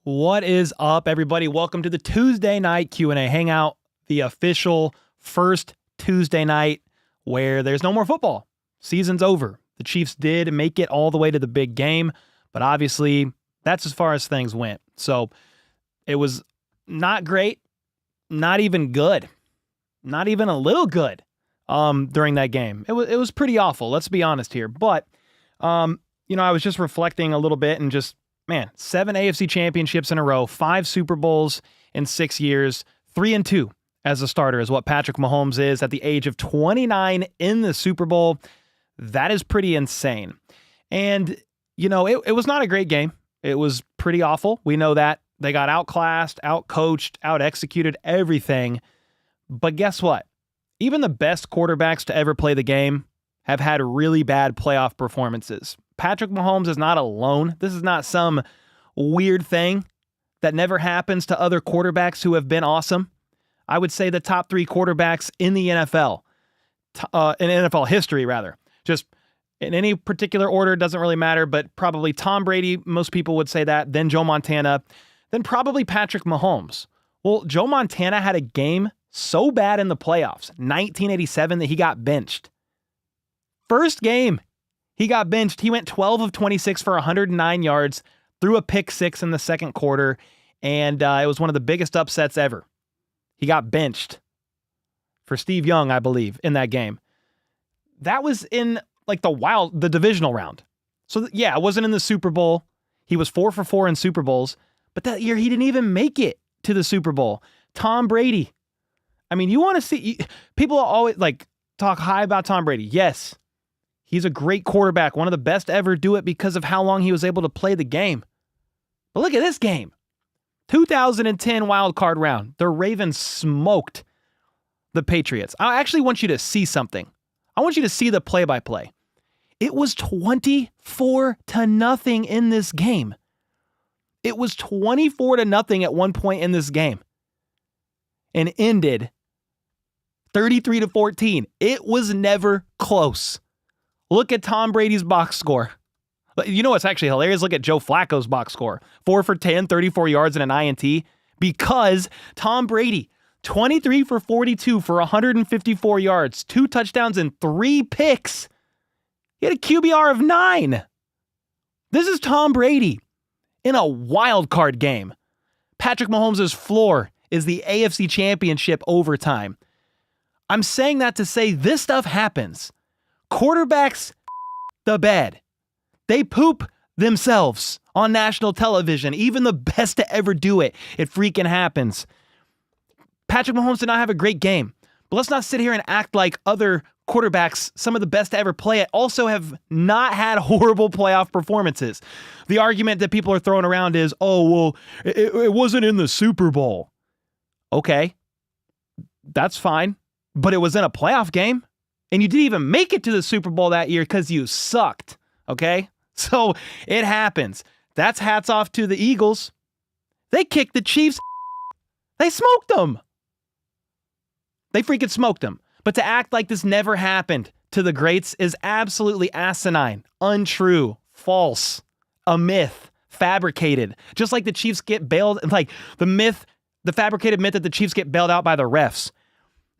What is up, everybody? Welcome to the Tuesday night Q&A Hangout, the official first Tuesday night where there's no more football. Season's over. The Chiefs did make it all the way to the big game, but obviously that's as far as things went. So it was not great, not even good, not even a little good during that game. It was pretty awful, let's be honest here. But, I was just reflecting a little bit and just, 7 AFC championships in a row, 5 Super Bowls in 6 years, 3-2 as a starter is what Patrick Mahomes is at the age of 29 in the Super Bowl. That is pretty insane. And, it was not a great game. It was pretty awful. We know that. They got outclassed, outcoached, out-executed, everything. But guess what? Even the best quarterbacks to ever play the game have had really bad playoff performances. Patrick Mahomes is not alone. This is not some weird thing that never happens to other quarterbacks who have been awesome. I would say the top 3 quarterbacks in the NFL, in NFL history, rather. Just in any particular order, doesn't really matter, but probably Tom Brady, most people would say that, then Joe Montana, then probably Patrick Mahomes. Well, Joe Montana had a game so bad in the playoffs, 1987, that he got benched. First game, he got benched. He went 12 of 26 for 109 yards, threw a pick 6 in the second quarter, and it was one of the biggest upsets ever. He got benched for Steve Young, I believe, in that game. That was in the divisional round. So it wasn't in the Super Bowl. He was 4 for 4 in Super Bowls, but that year he didn't even make it to the Super Bowl. Tom Brady. You want to see, people always talk high about Tom Brady. Yes. He's a great quarterback, one of the best ever do it because of how long he was able to play the game. But look at this game. 2010 wild card round. The Ravens smoked the Patriots. I actually want you to see something. I want you to see the play-by-play. It was 24-0 in this game. It was 24-0 at one point in this game. And ended 33-14. It was never close. Look at Tom Brady's box score. You know what's actually hilarious? Look at Joe Flacco's box score. 4 for 10, 34 yards and an INT. Because Tom Brady, 23 for 42 for 154 yards, 2 touchdowns and 3 picks. He had a QBR of 9. This is Tom Brady in a wild card game. Patrick Mahomes' floor is the AFC Championship overtime. I'm saying that to say this stuff happens. Quarterbacks the bed. They poop themselves on national television. Even the best to ever do it. It freaking happens. Patrick Mahomes did not have a great game. But let's not sit here and act like other quarterbacks, some of the best to ever play it, also have not had horrible playoff performances. The argument that people are throwing around is, it wasn't in the Super Bowl. Okay, that's fine. But it was in a playoff game. And you didn't even make it to the Super Bowl that year because you sucked, okay? So it happens. That's hats off to the Eagles. They kicked the Chiefs. They smoked them. They freaking smoked them. But to act like this never happened to the greats is absolutely asinine, untrue, false, a myth, fabricated. Just like the Chiefs get bailed, like the fabricated myth that the Chiefs get bailed out by the refs.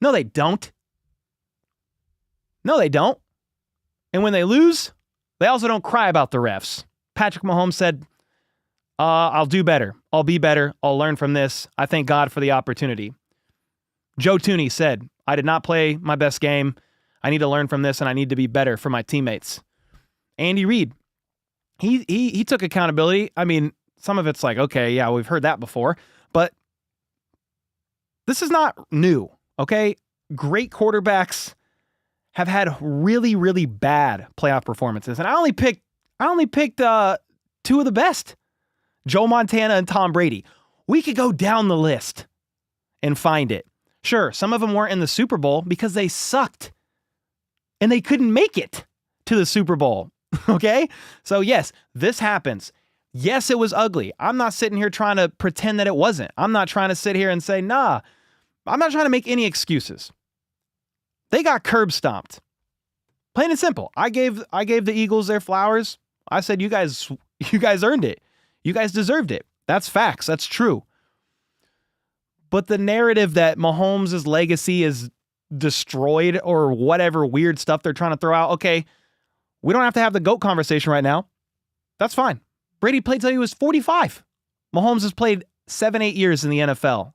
No, they don't. No, they don't. And when they lose, they also don't cry about the refs. Patrick Mahomes said, I'll do better. I'll be better. I'll learn from this. I thank God for the opportunity. Joe Tooney said, I did not play my best game. I need to learn from this and I need to be better for my teammates. Andy Reid, he took accountability. Some of it's like, okay, yeah, we've heard that before, but this is not new, okay? Great quarterbacks have had really, really bad playoff performances. And I only picked 2 of the best, Joe Montana and Tom Brady. We could go down the list and find it. Sure, some of them weren't in the Super Bowl because they sucked and they couldn't make it to the Super Bowl. Okay? So yes, this happens. Yes, it was ugly. I'm not sitting here trying to pretend that it wasn't. I'm not trying to sit here and say, nah, I'm not trying to make any excuses. They got curb stomped. Plain and simple. I gave the Eagles their flowers. I said, you guys earned it. You guys deserved it. That's facts. That's true. But the narrative that Mahomes' legacy is destroyed or whatever weird stuff they're trying to throw out, okay, we don't have to have the GOAT conversation right now. That's fine. Brady played till he was 45. Mahomes has played 7-8 years in the NFL.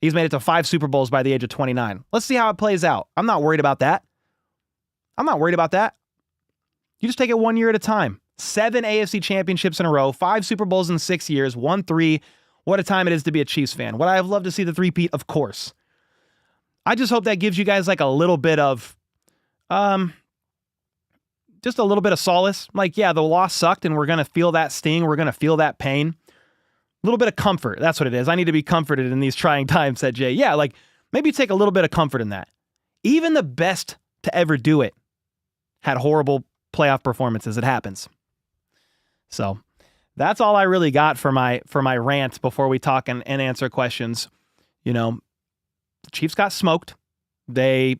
He's made it to 5 Super Bowls by the age of 29. Let's see how it plays out. I'm not worried about that. You just take it 1 year at a time. 7 AFC championships in a row, 5 Super Bowls in 6 years, won 3. What a time it is to be a Chiefs fan. Would I have loved to see the three-peat? Of course. I just hope that gives you guys like a little bit of, just a little bit of solace. Like, yeah, the loss sucked and we're going to feel that sting. We're going to feel that pain. A little bit of comfort. That's what it is. I need to be comforted in these trying times, said Jay. Yeah, like maybe take a little bit of comfort in that. Even the best to ever do it had horrible playoff performances. It happens. So that's all I really got for my rant before we talk and answer questions. You know, the Chiefs got smoked. They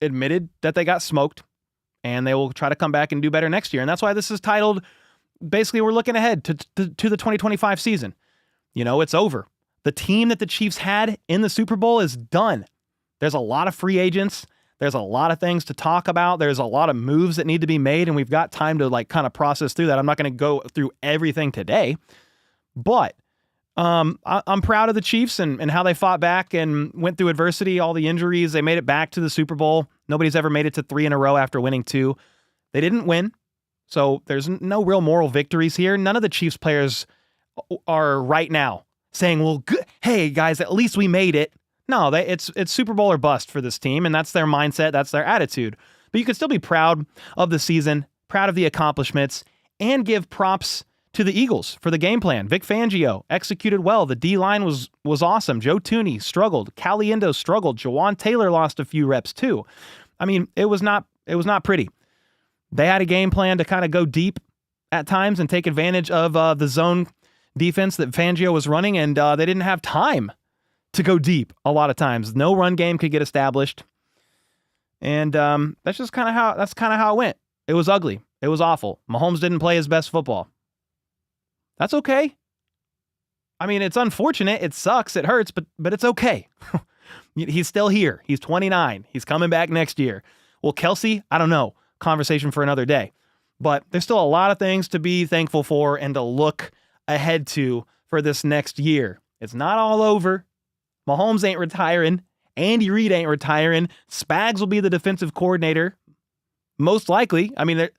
admitted that they got smoked, and they will try to come back and do better next year. And that's why this is titled, basically, we're looking ahead to the 2025 season. You know, it's over. The team that the Chiefs had in the Super Bowl is done. There's a lot of free agents. There's a lot of things to talk about. There's a lot of moves that need to be made, and we've got time to like kind of process through that. I'm not going to go through everything today, but I'm proud of the Chiefs and how they fought back and went through adversity, all the injuries. They made it back to the Super Bowl. Nobody's ever made it to 3 in a row after winning 2. They didn't win, so there's no real moral victories here. None of the Chiefs players are right now saying, well, good, hey, guys, at least we made it. No, it's Super Bowl or bust for this team, and that's their mindset, that's their attitude. But you can still be proud of the season, proud of the accomplishments, and give props to the Eagles for the game plan. Vic Fangio executed well. The D-line was awesome. Joe Thuney struggled. Caliendo struggled. Jawan Taylor lost a few reps too. I mean, it was not pretty. They had a game plan to kind of go deep at times and take advantage of the zone defense that Fangio was running, and they didn't have time to go deep a lot of times. No run game could get established. And that's kind of how it went. It was ugly. It was awful. Mahomes didn't play his best football. That's okay. I mean, it's unfortunate. It sucks. It hurts, but it's okay. He's still here. He's 29. He's coming back next year. Well, Kelsey, I don't know. Conversation for another day. But there's still a lot of things to be thankful for and to look ahead to for this next year. It's not all over. Mahomes ain't retiring. Andy Reid ain't retiring. Spags will be the defensive coordinator. Most likely. I mean,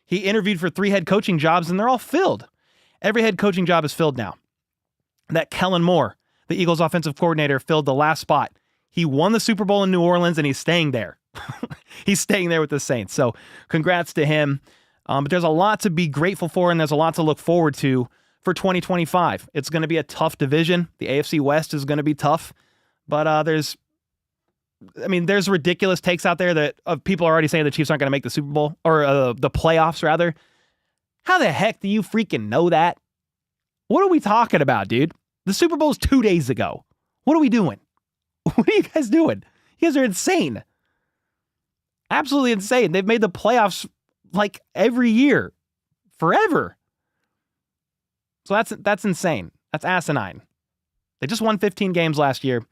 he interviewed for 3 head coaching jobs, and they're all filled. Every head coaching job is filled now. That Kellen Moore, the Eagles offensive coordinator, filled the last spot. He won the Super Bowl in New Orleans, and he's staying there. He's staying there with the Saints. So congrats to him. But there's a lot to be grateful for, and there's a lot to look forward to for 2025. It's going to be a tough division. The AFC West is going to be tough. But there's ridiculous takes out there that people are already saying the Chiefs aren't going to make the Super Bowl, or the playoffs, rather. How the heck do you freaking know that? What are we talking about, dude? The Super Bowl's 2 days ago. What are we doing? What are you guys doing? You guys are insane. Absolutely insane. They've made the playoffs like every year, forever. So that's insane. That's asinine. They just won 15 games last year.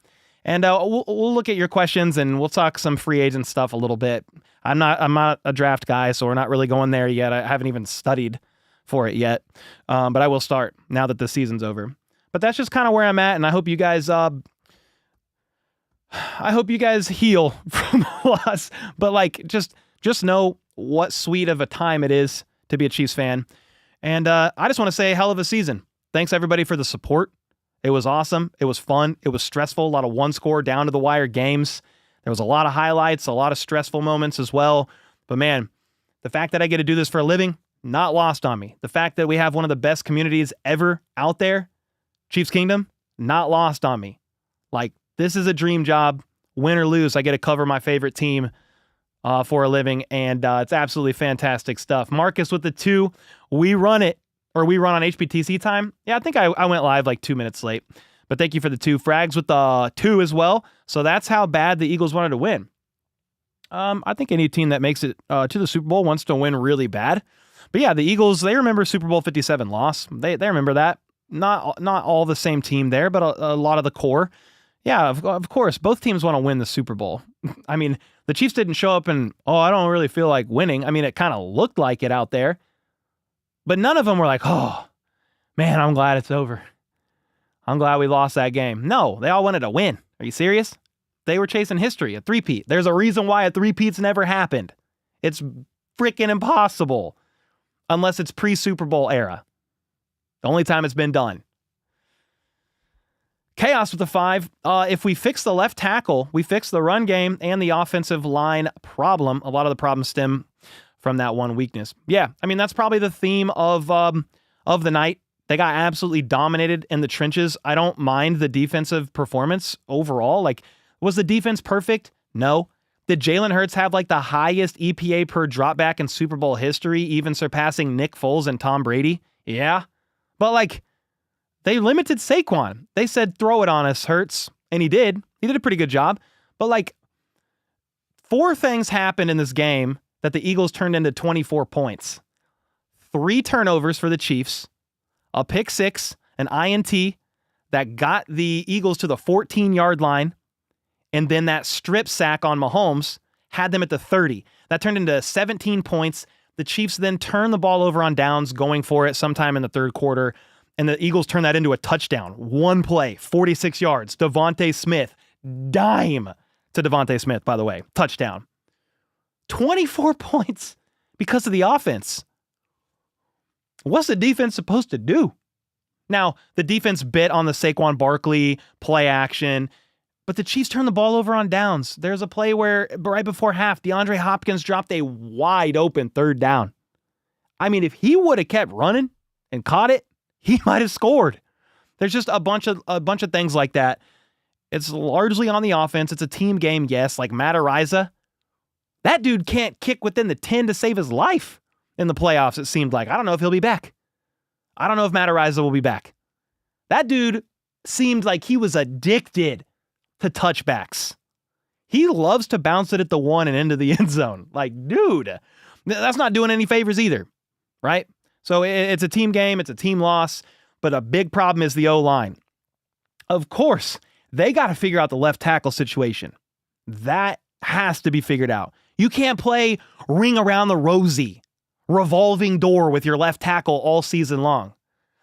And we'll look at your questions and we'll talk some free agent stuff a little bit. I'm not a draft guy, so we're not really going there yet. I haven't even studied for it yet. But I will start now that the season's over. But that's just kind of where I'm at, and I hope you guys heal from the loss. But like just know what sweet of a time it is to be a Chiefs fan. And I just want to say hell of a season. Thanks everybody for the support. It was awesome. It was fun. It was stressful. A lot of one-score down to the wire games. There was a lot of highlights, a lot of stressful moments as well. But man, the fact that I get to do this for a living, not lost on me. The fact that we have one of the best communities ever out there, Chiefs Kingdom, not lost on me. Like, this is a dream job. Win or lose, I get to cover my favorite team for a living, and it's absolutely fantastic stuff. Marcus with the 2. We run on HPTC time. Yeah, I think I went live like 2 minutes late. But thank you for the 2. Frags with the 2 as well. So that's how bad the Eagles wanted to win. I think any team that makes it to the Super Bowl wants to win really bad. But yeah, the Eagles, they remember Super Bowl 57 loss. They remember that. Not all the same team there, but a lot of the core. Yeah, of course, both teams want to win the Super Bowl. I mean, the Chiefs didn't show up and, I don't really feel like winning. I mean, it kind of looked like it out there. But none of them were like, oh, man, I'm glad it's over. I'm glad we lost that game. No, they all wanted to win. Are you serious? They were chasing history, a three-peat. There's a reason why a three-peat's never happened. It's freaking impossible unless it's pre-Super Bowl era. The only time it's been done. Chaos with the 5. If we fix the left tackle, we fix the run game and the offensive line problem. A lot of the problems stem from that one weakness. Yeah, I mean, that's probably the theme of the night. They got absolutely dominated in the trenches. I don't mind the defensive performance overall. Like, was the defense perfect? No. Did Jalen Hurts have like the highest EPA per dropback in Super Bowl history, even surpassing Nick Foles and Tom Brady? Yeah. But like, they limited Saquon. They said, throw it on us, Hurts. And he did. He did a pretty good job. But like, 4 things happened in this game that the Eagles turned into 24 points. 3 turnovers for the Chiefs, a pick 6, an INT that got the Eagles to the 14-yard line, and then that strip sack on Mahomes had them at the 30. That turned into 17 points. The Chiefs then turned the ball over on downs, going for it sometime in the third quarter, and the Eagles turned that into a touchdown. One play, 46 yards. Devontae Smith, dime to Devontae Smith, by the way, touchdown. 24 points because of the offense. What's the defense supposed to do? Now, the defense bit on the Saquon Barkley play action, but the Chiefs turned the ball over on downs. There's a play where right before half, DeAndre Hopkins dropped a wide open 3rd down. I mean, if he would have kept running and caught it, he might have scored. There's just a bunch of things like that. It's largely on the offense. It's a team game, yes. Like Matt Araiza, that dude can't kick within the 10 to save his life in the playoffs, it seemed like. I don't know if he'll be back. I don't know if Matt Araiza will be back. That dude seemed like he was addicted to touchbacks. He loves to bounce it at the 1 and into the end zone. Like, dude, that's not doing any favors either, right? So it's a team game. It's a team loss. But a big problem is the O-line. Of course, they got to figure out the left tackle situation. That has to be figured out. You can't play ring around the rosy, revolving door with your left tackle all season long.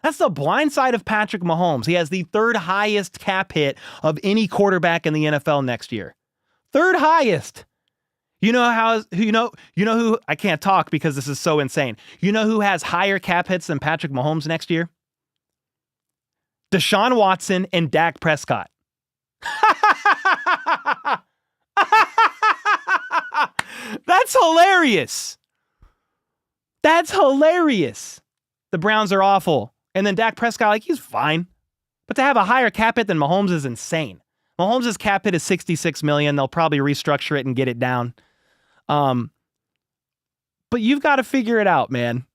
That's the blind side of Patrick Mahomes. He has the 3rd highest cap hit of any quarterback in the NFL next year. 3rd highest. You know who, I can't talk because this is so insane. You know who has higher cap hits than Patrick Mahomes next year? Deshaun Watson and Dak Prescott. That's hilarious. That's hilarious. The Browns are awful. And then Dak Prescott, like, he's fine. But to have a higher cap hit than Mahomes is insane. Mahomes' cap hit is $66 million. They'll probably restructure it and get it down. But you've got to figure it out, man.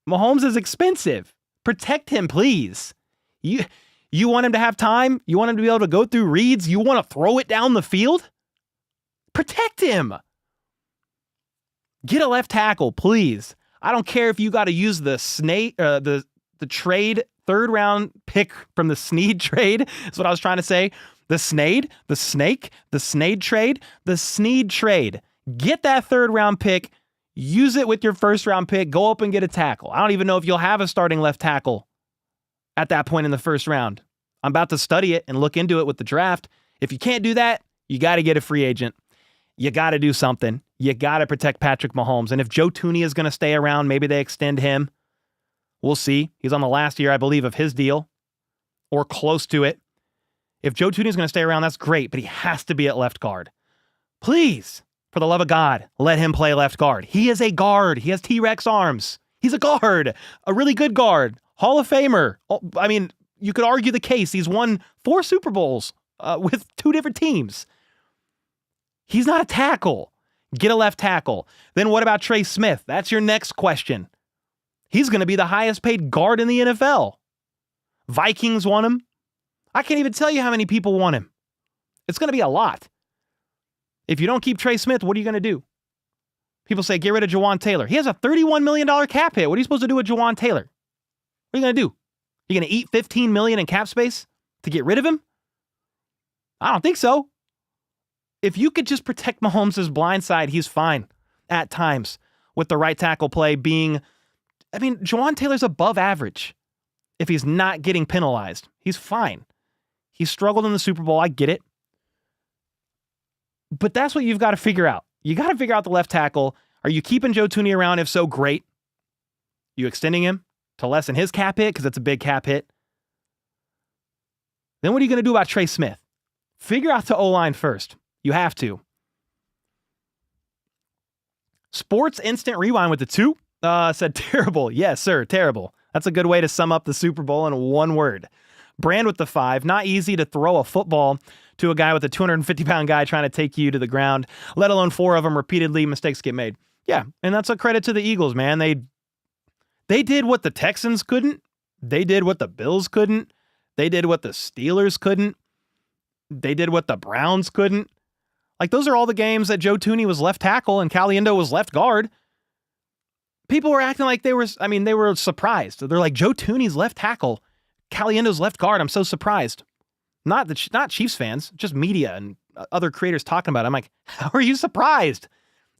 Mahomes is expensive. Protect him, please. You want him to have time? You want him to be able to go through reads? You want to throw it down the field? Protect him. Get a left tackle, please. I don't care if you got to use the trade 3rd round pick from the Snead trade. That's what I was trying to say. The Snead trade. Get that 3rd round pick. Use it with your 1st round pick. Go up and get a tackle. I don't even know if you'll have a starting left tackle at that point in the 1st round. I'm about to study it and look into it with the draft. If you can't do that, you got to get a free agent. You got to do something. You got to protect Patrick Mahomes. And if Joe Thuney is going to stay around, maybe they extend him. We'll see. He's on the last year, I believe, of his deal, or close to it. If Joe Thuney is going to stay around, that's great, but he has to be at left guard. Please, for the love of God, let him play left guard. He is a guard. He has T-Rex arms. He's a guard, a really good guard, Hall of Famer. I mean, you could argue the case. He's won 4 Super Bowls with 2 different teams. He's not a tackle. Get a left tackle. Then what about Trey Smith? That's your next question. He's going to be the highest paid guard in the NFL. Vikings want him. I can't even tell you how many people want him. It's going to be a lot. If you don't keep Trey Smith, what are you going to do? People say, get rid of Jawan Taylor. He has a $31 million cap hit. What are you supposed to do with Jawan Taylor? What are you going to do? You going to eat $15 million in cap space to get rid of him? I don't think so. If you could just protect Mahomes' blind side, he's fine at times with the right tackle play being, Jawan Taylor's above average if he's not getting penalized. He's fine. He struggled in the Super Bowl. I get it. But that's what you've got to figure out. You got to figure out the left tackle. Are you keeping Joe Thuney around? If so, great. You extending him to lessen his cap hit because it's a big cap hit. Then what are you going to do about Trey Smith? Figure out the O-line first. You have to. Sports Instant Rewind with the 2 said terrible. Yes, sir, terrible. That's a good way to sum up the Super Bowl in one word. Brand with the 5. Not easy to throw a football to a guy with a 250-pound guy trying to take you to the ground, let alone 4 of them repeatedly. Mistakes get made. Yeah, and that's a credit to the Eagles, man. They did what the Texans couldn't. They did what the Bills couldn't. They did what the Steelers couldn't. They did what the Browns couldn't. Like, those are all the games that Joe Thuney was left tackle and Caliendo was left guard. People were acting like they were surprised. They're like, Joe Thuney's left tackle, Caliendo's left guard. I'm so surprised. Not Chiefs fans, just media and other creators talking about it. I'm like, how are you surprised?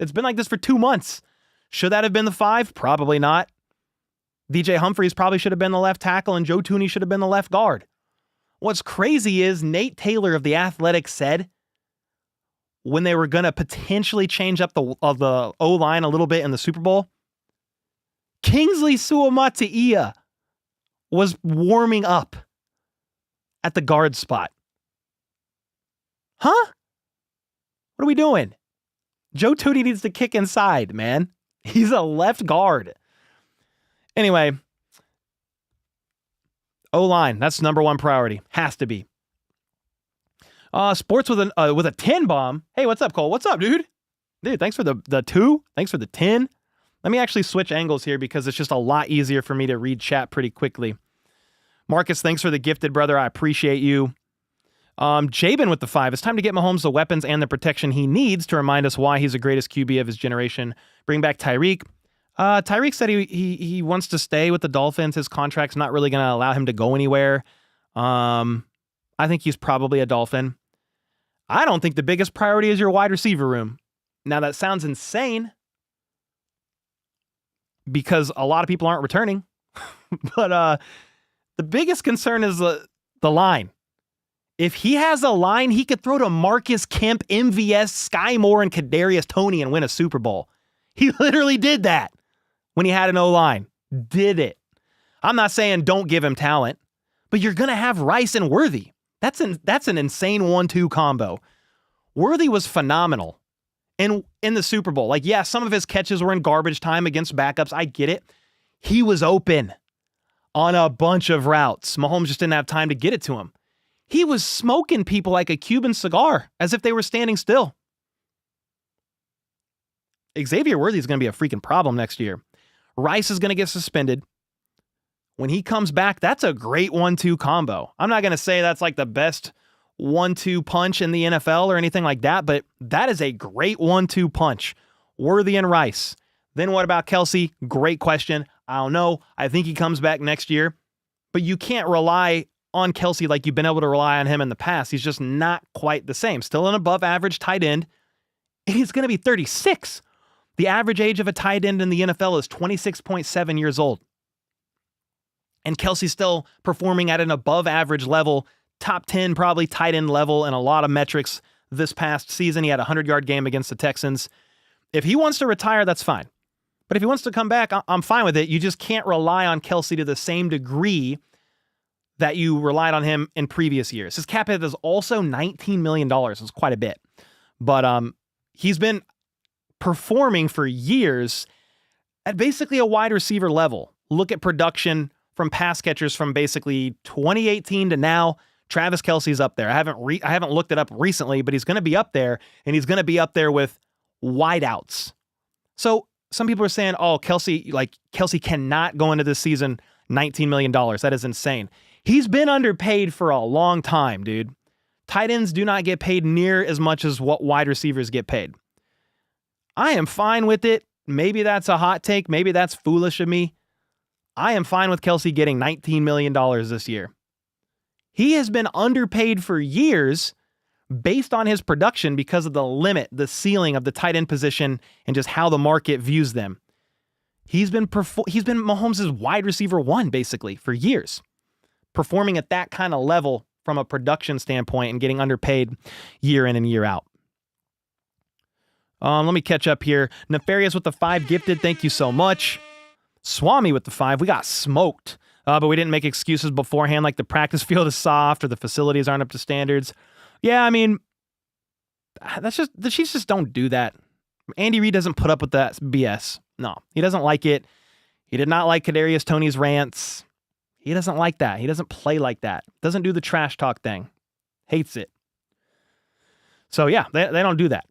It's been like this for 2 months. Should that have been the 5? Probably not. DJ Humphries probably should have been the left tackle and Joe Thuney should have been the left guard. What's crazy is Nate Taylor of The Athletic said when they were going to potentially change up the O-line a little bit in the Super Bowl, Kingsley Suamataia was warming up at the guard spot. Huh? What are we doing? Joe Thuney needs to kick inside, man. He's a left guard. Anyway, O-line, that's number 1 priority. Has to be. Sports with a 10 bomb. Hey, what's up, Cole? What's up, dude? Dude, thanks for the 2. Thanks for the 10. Let me actually switch angles here because it's just a lot easier for me to read chat pretty quickly. Marcus, thanks for the gifted, brother. I appreciate you. Jabin with the 5. It's time to get Mahomes the weapons and the protection he needs to remind us why he's the greatest QB of his generation. Bring back Tyreek. Tyreek said he wants to stay with the Dolphins. His contract's not really going to allow him to go anywhere. I think he's probably a Dolphin. I don't think the biggest priority is your wide receiver room. Now, that sounds insane because a lot of people aren't returning. But the biggest concern is the line. If he has a line, he could throw to Marcus Kemp, MVS, Sky Moore, and Kadarius Toney and win a Super Bowl. He literally did that when he had an O-line. Did it. I'm not saying don't give him talent, but you're going to have Rice and Worthy. That's an insane 1-2 combo. Worthy was phenomenal in the Super Bowl. Like, yeah, some of his catches were in garbage time against backups. I get it. He was open on a bunch of routes. Mahomes just didn't have time to get it to him. He was smoking people like a Cuban cigar, as if they were standing still. Xavier Worthy is going to be a freaking problem next year. Rice is going to get suspended. When he comes back, that's a great 1-2 combo. I'm not going to say that's like the best 1-2 punch in the NFL or anything like that, but that is a great 1-2 punch. Worthy and Rice. Then what about Kelsey? Great question. I don't know. I think he comes back next year, but you can't rely on Kelsey like you've been able to rely on him in the past. He's just not quite the same. Still an above average tight end, and he's going to be 36. The average age of a tight end in the NFL is 26.7 years old. And Kelsey's still performing at an above average level, top 10 probably tight end level in a lot of metrics this past season. He had a 100-yard game against the Texans. If he wants to retire, that's fine. But if he wants to come back, I'm fine with it. You just can't rely on Kelsey to the same degree that you relied on him in previous years. His cap hit is also $19 million. It's quite a bit. But he's been performing for years at basically a wide receiver level. Look at production from pass catchers from basically 2018 to now. Travis Kelce's up there. I haven't looked it up recently, but he's going to be up there, and he's going to be up there with wideouts. So some people are saying, oh, Kelsey cannot go into this season $19 million. That is insane. He's been underpaid for a long time, dude. Tight ends do not get paid near as much as what wide receivers get paid. I am fine with it. Maybe that's a hot take. Maybe that's foolish of me. I am fine with Kelce getting $19 million this year. He has been underpaid for years based on his production because of the limit, the ceiling of the tight end position and just how the market views them. He's been Mahomes' wide receiver one basically for years, performing at that kind of level from a production standpoint and getting underpaid year in and year out. Let me catch up here. Nefarious with the 5 gifted. Thank you so much. Swami with the 5. We got smoked, but we didn't make excuses beforehand like the practice field is soft or the facilities aren't up to standards. Yeah, I mean, that's just, the Chiefs just don't do that. Andy Reid doesn't put up with that BS. No, he doesn't like it. He did not like Kadarius Toney's rants. He doesn't like that. He doesn't play like that. Doesn't do the trash talk thing. Hates it. So yeah, they don't do that.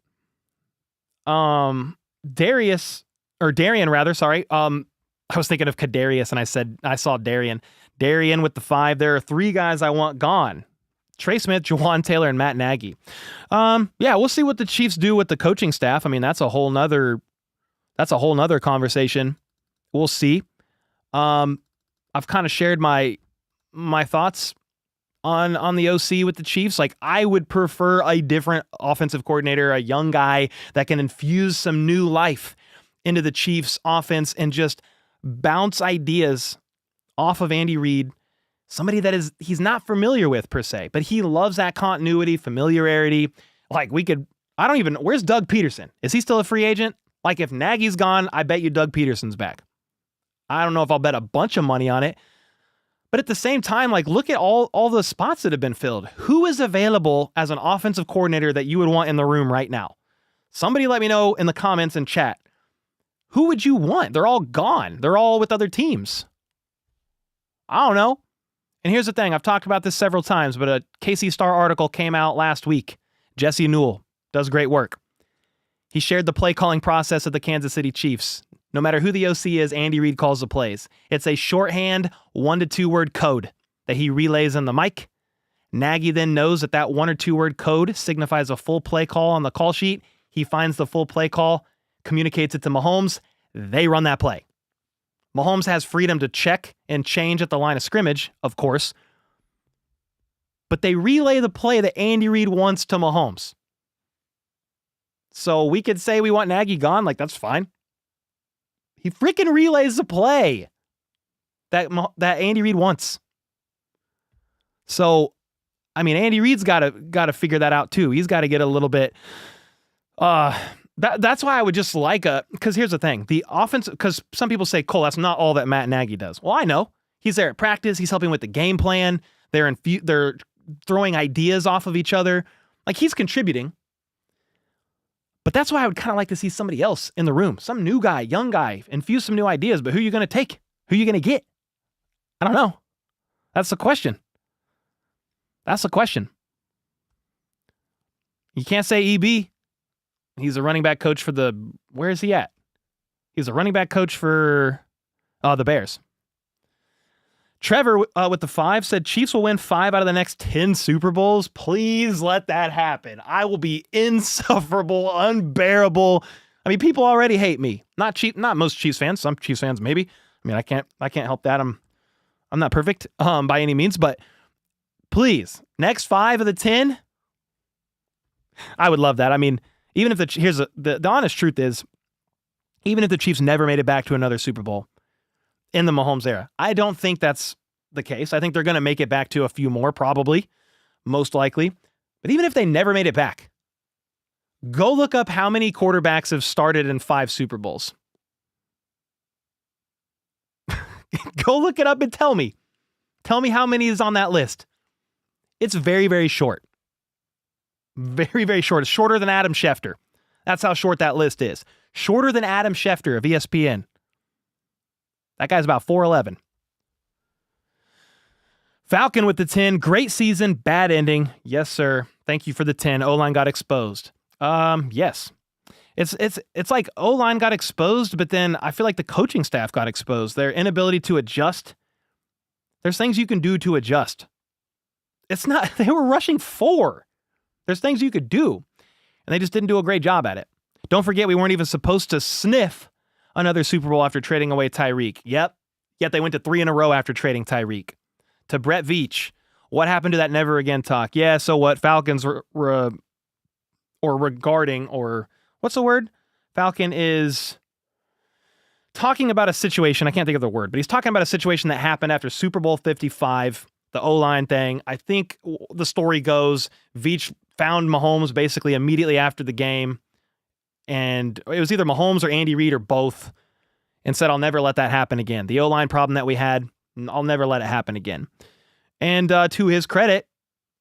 Darian rather, sorry. I was thinking of Kadarius and I saw Darian. Darian with the 5. There are 3 guys I want gone. Trey Smith, Jawan Taylor, and Matt Nagy. Yeah, we'll see what the Chiefs do with the coaching staff. I mean, that's a whole nother conversation. We'll see. I've kind of shared my thoughts on the OC with the Chiefs. Like, I would prefer a different offensive coordinator, a young guy that can infuse some new life into the Chiefs offense and just bounce ideas off of Andy Reid. Somebody that he's not familiar with per se, but he loves that continuity, familiarity. Like, where's Doug Peterson? Is he still a free agent? Like, if Nagy's gone, I bet you Doug Peterson's back. I don't know if I'll bet a bunch of money on it. But at the same time, like, look at all the spots that have been filled. Who is available as an offensive coordinator that you would want in the room right now? Somebody let me know in the comments and chat. Who would you want? They're all gone. They're all with other teams. I don't know. And here's the thing. I've talked about this several times, but a KC Star article came out last week. Jesse Newell does great work. He shared the play calling process of the Kansas City Chiefs. No matter who the OC is, Andy Reid calls the plays. It's a shorthand 1 to 2 word code that he relays in the mic. Nagy then knows that 1 or 2 word code signifies a full play call on the call sheet. He finds the full play call, communicates it to Mahomes. They run that play. Mahomes has freedom to check and change at the line of scrimmage, of course. But they relay the play that Andy Reid wants to Mahomes. So we could say we want Nagy gone, like, that's fine. He freaking relays the play that Andy Reid wants. So, I mean, Andy Reid's got to figure that out too. He's got to get a little bit. That's why I would just like because here's the thing, the offense. Because some people say, Cole, that's not all that Matt Nagy does. Well, I know he's there at practice. He's helping with the game plan. They're throwing ideas off of each other. Like, he's contributing. But that's why I would kind of like to see somebody else in the room, some new guy, young guy, infuse some new ideas. But who are you going to take? Who are you going to get? I don't know. That's the question. That's the question. You can't say EB. He's a running back coach for where is he at? He's a running back coach for the Bears. Trevor with the 5 said Chiefs will win 5 out of the next 10 Super Bowls. Please let that happen. I will be insufferable, unbearable. I mean, people already hate me. Not most Chiefs fans. Some Chiefs fans maybe. I mean, I can't help that. I'm not perfect by any means, but please, next 5 of the 10. I would love that. I mean, even if the honest truth is, even if the Chiefs never made it back to another Super Bowl in the Mahomes era, I don't think that's the case. I think they're going to make it back to a few more, probably, most likely. But even if they never made it back, go look up how many quarterbacks have started in 5 Super Bowls. Go look it up and tell me. Tell me how many is on that list. It's very, very short. Very, very short. It's shorter than Adam Schefter. That's how short that list is. Shorter than Adam Schefter of ESPN. That guy's about 4'11". Falcon with the 10. Great season, bad ending. Yes, sir. Thank you for the 10. O-line got exposed. Yes. It's like O-line got exposed, but then I feel like the coaching staff got exposed. Their inability to adjust. There's things you can do to adjust. It's not, they were rushing 4. There's things you could do, and they just didn't do a great job at it. Don't forget, we weren't even supposed to sniff another Super Bowl after trading away Tyreek. Yep. Yet they went to 3 in a row after trading Tyreek. To Brett Veach, what happened to that never again talk? Yeah, so what? Falcons what's the word? Falcon is talking about a situation. I can't think of the word, but he's talking about a situation that happened after Super Bowl 55, the O-line thing. I think the story goes, Veach found Mahomes basically immediately after the game, and it was either Mahomes or Andy Reid or both, and said, I'll never let that happen again. The O-line problem that we had, I'll never let it happen again. And to his credit,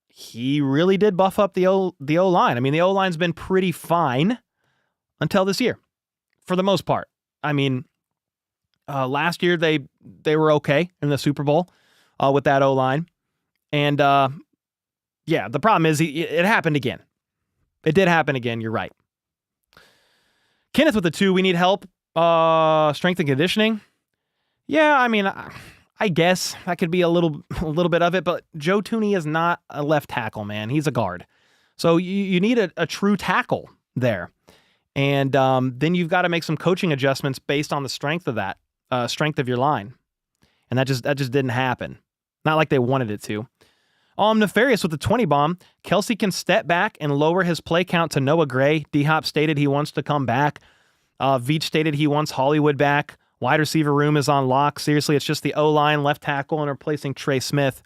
he really did buff up the O-line. I mean, the O-line's been pretty fine until this year, for the most part. I mean, last year they were okay in the Super Bowl with that O-line. And the problem is it happened again. It did happen again, you're right. Kenneth with the 2, we need help. Strength and conditioning. Yeah, I mean, I guess that could be a little bit of it, but Joe Thuney is not a left tackle, man. He's a guard. So you need a true tackle there. And then you've got to make some coaching adjustments based on the strength of that, strength of your line. And that just didn't happen. Not like they wanted it to. Nefarious with the 20 bomb. Kelsey can step back and lower his play count to Noah Gray. D-Hop stated he wants to come back. Veach stated he wants Hollywood back. Wide receiver room is on lock. Seriously, it's just the O-line, left tackle, and replacing Trey Smith.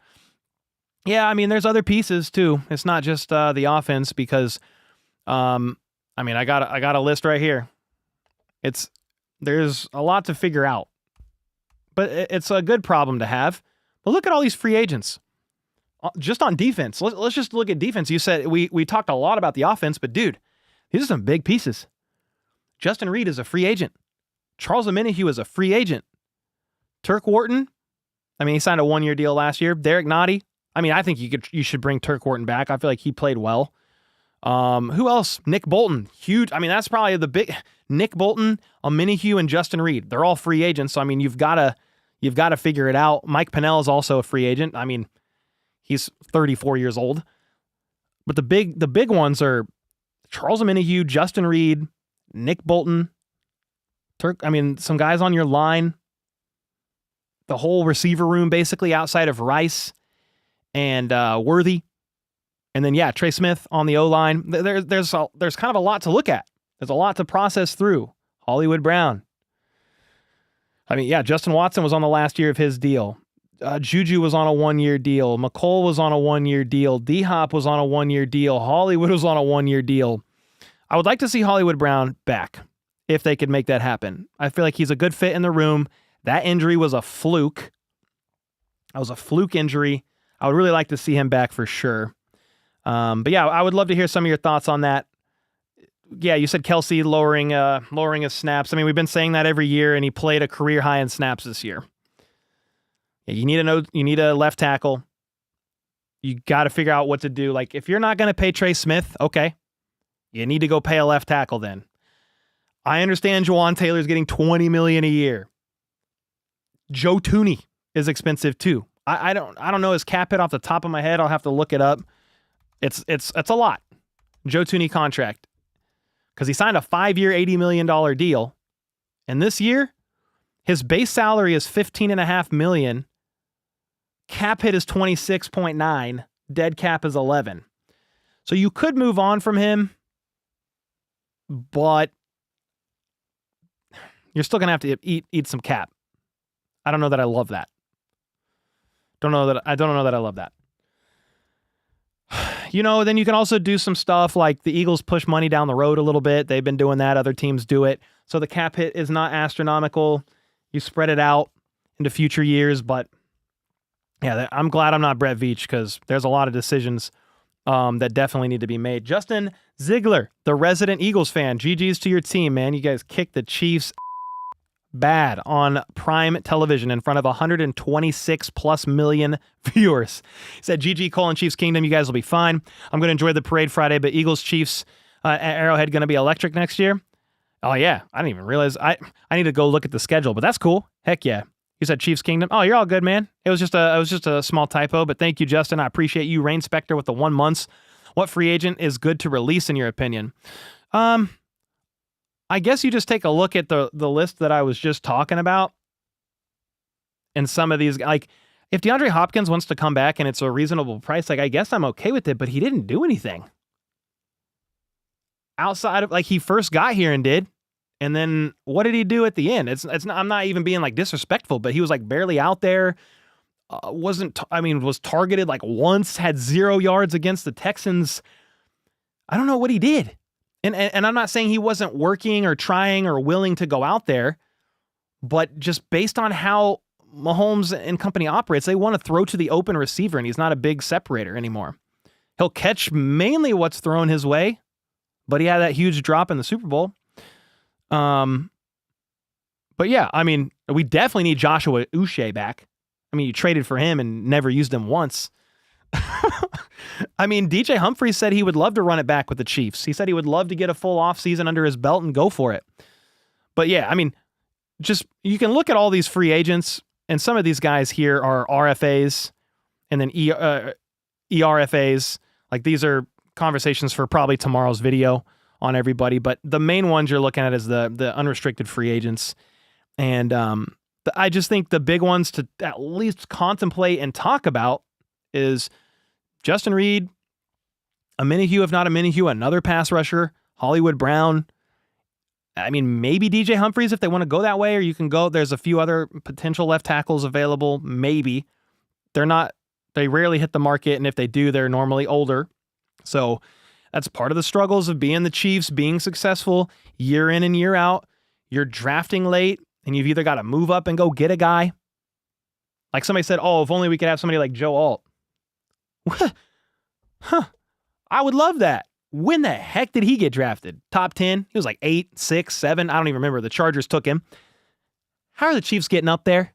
Yeah, I mean, there's other pieces too. It's not just the offense because, I got a list right here. There's a lot to figure out, but it's a good problem to have. But look at all these free agents, just on defense. Let's just look at defense. You said we talked a lot about the offense, but dude, these are some big pieces. Justin Reed is a free agent. Charles Omenihu is a free agent. Turk Wharton, I mean, he signed a 1-year deal last year. Derek Nottie, I mean, I think you should bring Turk Wharton back. I feel like he played well. Who else? Nick Bolton, huge. I mean, that's probably the big. Nick Bolton, Omenihu, and Justin Reed. They're all free agents. So I mean, you've got to figure it out. Mike Pennell is also a free agent. I mean, he's 34 years old. But the big ones are Charles Omenihu, Justin Reed, Nick Bolton, Turk. I mean, some guys on your line. The whole receiver room, basically, outside of Rice and Worthy. And then, Trey Smith on the O-line. There's kind of a lot to look at. There's a lot to process through. Hollywood Brown. I mean, Justin Watson was on the last year of his deal. Juju was on a 1-year deal. McColl was on a 1-year deal. D-Hop was on a 1-year deal. Hollywood was on a 1-year deal. I would like to see Hollywood Brown back if they could make that happen. I feel like he's a good fit in the room. That injury was a fluke. That was a fluke injury. I would really like to see him back for sure. But I would love to hear some of your thoughts on that. Yeah, you said Kelsey lowering his snaps. I mean, we've been saying that every year, and he played a career high in snaps this year. Yeah, you need a left tackle. You got to figure out what to do. Like, if you're not going to pay Trey Smith, okay, you need to go pay a left tackle then. I understand Juwan Taylor's getting $20 million a year. Joe Thuney is expensive too. I don't know his cap hit off the top of my head. I'll have to look it up. It's a lot. Joe Thuney contract. Because he signed a 5-year, $80 million deal. And this year, his base salary is $15.5 million. Cap hit is 26.9. Dead cap is 11. So you could move on from him, but you're still going to have to eat some cap. I don't know that I love that. I don't know that I love that. Then you can also do some stuff like the Eagles push money down the road a little bit. They've been doing that. Other teams do it. So the cap hit is not astronomical. You spread it out into future years. But I'm glad I'm not Brett Veach because there's a lot of decisions that definitely need to be made. Justin Ziegler, the resident Eagles fan. GG's to your team, man. You guys kicked the Chiefs bad on prime television in front of 126 plus million viewers. He said, GG, Colin, Chiefs Kingdom, you guys will be fine. I'm going to enjoy the parade Friday, but Eagles Chiefs at Arrowhead going to be electric next year. Oh yeah, I didn't even realize. I need to go look at the schedule, but that's cool. Heck yeah. You said Chiefs Kingdom. Oh, you're all good, man. It was just a small typo, but thank you, Justin. I appreciate you. Rain Spector with the 1 month. What free agent is good to release in your opinion? I guess you just take a look at the list that I was just talking about, And some of these, like, if DeAndre Hopkins wants to come back and it's a reasonable price, like, I guess I'm okay with it, but he didn't do anything. Outside of, like, he first got here and did. And then what did he do at the end? It's not, I'm not even being like disrespectful, but he was like barely out there. Was targeted like once, had 0 yards against the Texans. I don't know what he did. And I'm not saying he wasn't working or trying or willing to go out there, but just based on how Mahomes and company operates, they want to throw to the open receiver, and he's not a big separator anymore. He'll catch mainly what's thrown his way, but he had that huge drop in the Super Bowl. But yeah, I mean, we definitely need Joshua Uche back. I mean, you traded for him and never used him once. I mean, DJ Humphries said he would love to run it back with the Chiefs. He said he would love to get a full offseason under his belt and go for it. But yeah, I mean, just you can look at all these free agents, and some of these guys here are RFAs and then ERFAs. Like, these are conversations for probably tomorrow's video on everybody, but the main ones you're looking at is the unrestricted free agents. And I just think the big ones to at least contemplate and talk about is Justin Reed, a Minihue, if not a Minihue, another pass rusher, Hollywood Brown. I mean, maybe DJ Humphries if they want to go that way, or you can go, there's a few other potential left tackles available, maybe. They rarely hit the market, and if they do, they're normally older. So that's part of the struggles of being the Chiefs, being successful year in and year out. You're drafting late, and you've either got to move up and go get a guy. Like somebody said, oh, if only we could have somebody like Joe Alt. Huh. I would love that. When the heck did he get drafted? Top 10? He was like 8, 6, 7. I don't even remember. The Chargers took him. How are the Chiefs getting up there?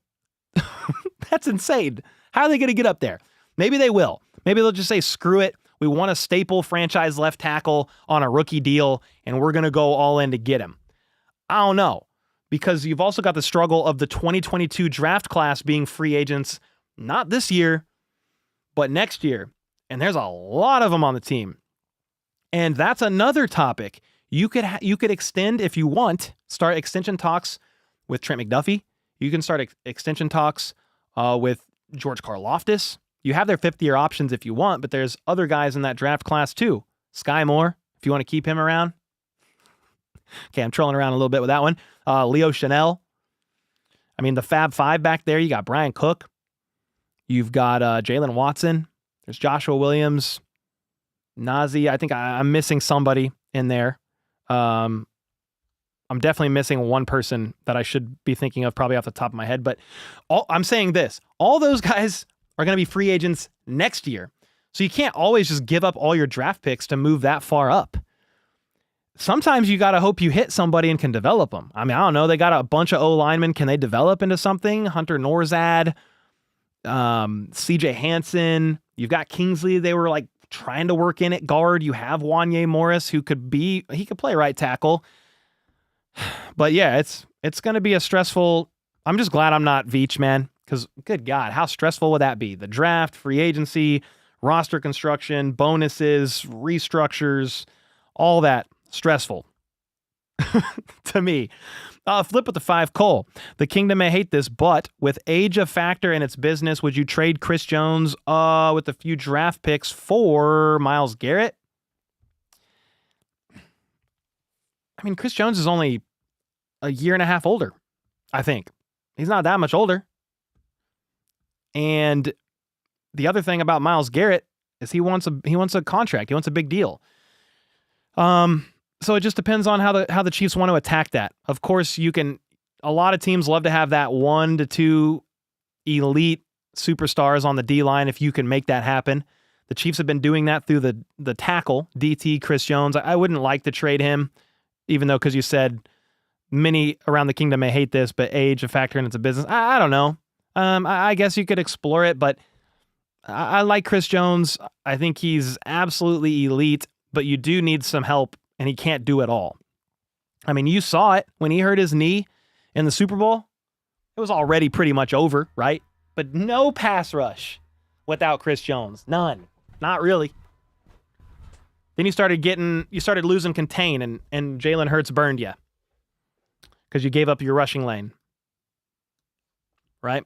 That's insane. How are they going to get up there? Maybe they will. Maybe they'll just say, screw it. We want a staple franchise left tackle on a rookie deal, and we're going to go all in to get him. I don't know. Because you've also got the struggle of the 2022 draft class being free agents, not this year, but next year. And there's a lot of them on the team. And that's another topic. You could extend, if you want, start extension talks with Trent McDuffie. You can start extension talks with George Karlaftis. You have their 5th-year options if you want, but there's other guys in that draft class too. Sky Moore, if you want to keep him around. Okay, I'm trolling around a little bit with that one. Leo Chanel. I mean, the Fab Five back there, you got Brian Cook. You've got Jalen Watson. There's Joshua Williams. Nazi. I think I'm missing somebody in there. I'm definitely missing one person that I should be thinking of probably off the top of my head. But I'm saying this. All those guys are going to be free agents next year. So you can't always just give up all your draft picks to move that far up. Sometimes you got to hope you hit somebody and can develop them. I mean, I don't know. They got a bunch of O-linemen. Can they develop into something? Hunter Norzad, CJ Hansen. You've got Kingsley. They were like trying to work in at guard. You have Wanye Morris, who could play right tackle. But yeah, it's going to be a stressful. I'm just glad I'm not Veach, man. Because good God, how stressful would that be? The draft, free agency, roster construction, bonuses, restructures, all that. Stressful to me. Flip with the 5 Cole. The Kingdom may hate this, but with age a factor in its business, would you trade Chris Jones with a few draft picks for Myles Garrett? I mean, Chris Jones is only a year and a half older, I think. He's not that much older. And the other thing about Myles Garrett is he wants a contract. He wants a big deal. So it just depends on how the Chiefs want to attack that. Of course, a lot of teams love to have that 1 to 2 elite superstars on the D-line if you can make that happen. The Chiefs have been doing that through the tackle, DT, Chris Jones. I wouldn't like to trade him, even though, because you said many around the kingdom may hate this, but age a factor in it's a business. I don't know. I guess you could explore it, but I like Chris Jones. I think he's absolutely elite, but you do need some help, and he can't do it all. I mean, you saw it when he hurt his knee in the Super Bowl. It was already pretty much over, right? But no pass rush without Chris Jones. None. Not really. Then you started losing contain, and Jalen Hurts burned you because you gave up your rushing lane. Right?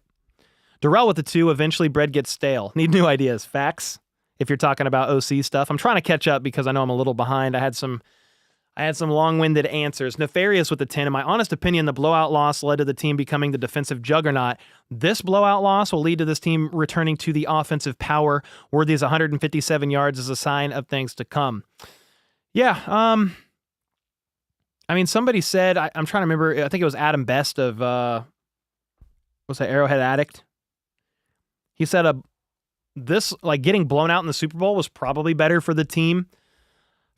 Darrell with the 2. Eventually, bread gets stale. Need new ideas. Facts. If you're talking about OC stuff, I'm trying to catch up because I know I'm a little behind. I had some long-winded answers. Nefarious with the 10. In my honest opinion, the blowout loss led to the team becoming the defensive juggernaut. This blowout loss will lead to this team returning to the offensive power. Worthy's 157 yards is a sign of things to come. Yeah, I mean, somebody said, I'm trying to remember, I think it was Adam Best of, what's that, Arrowhead Addict? He said this, like, getting blown out in the Super Bowl was probably better for the team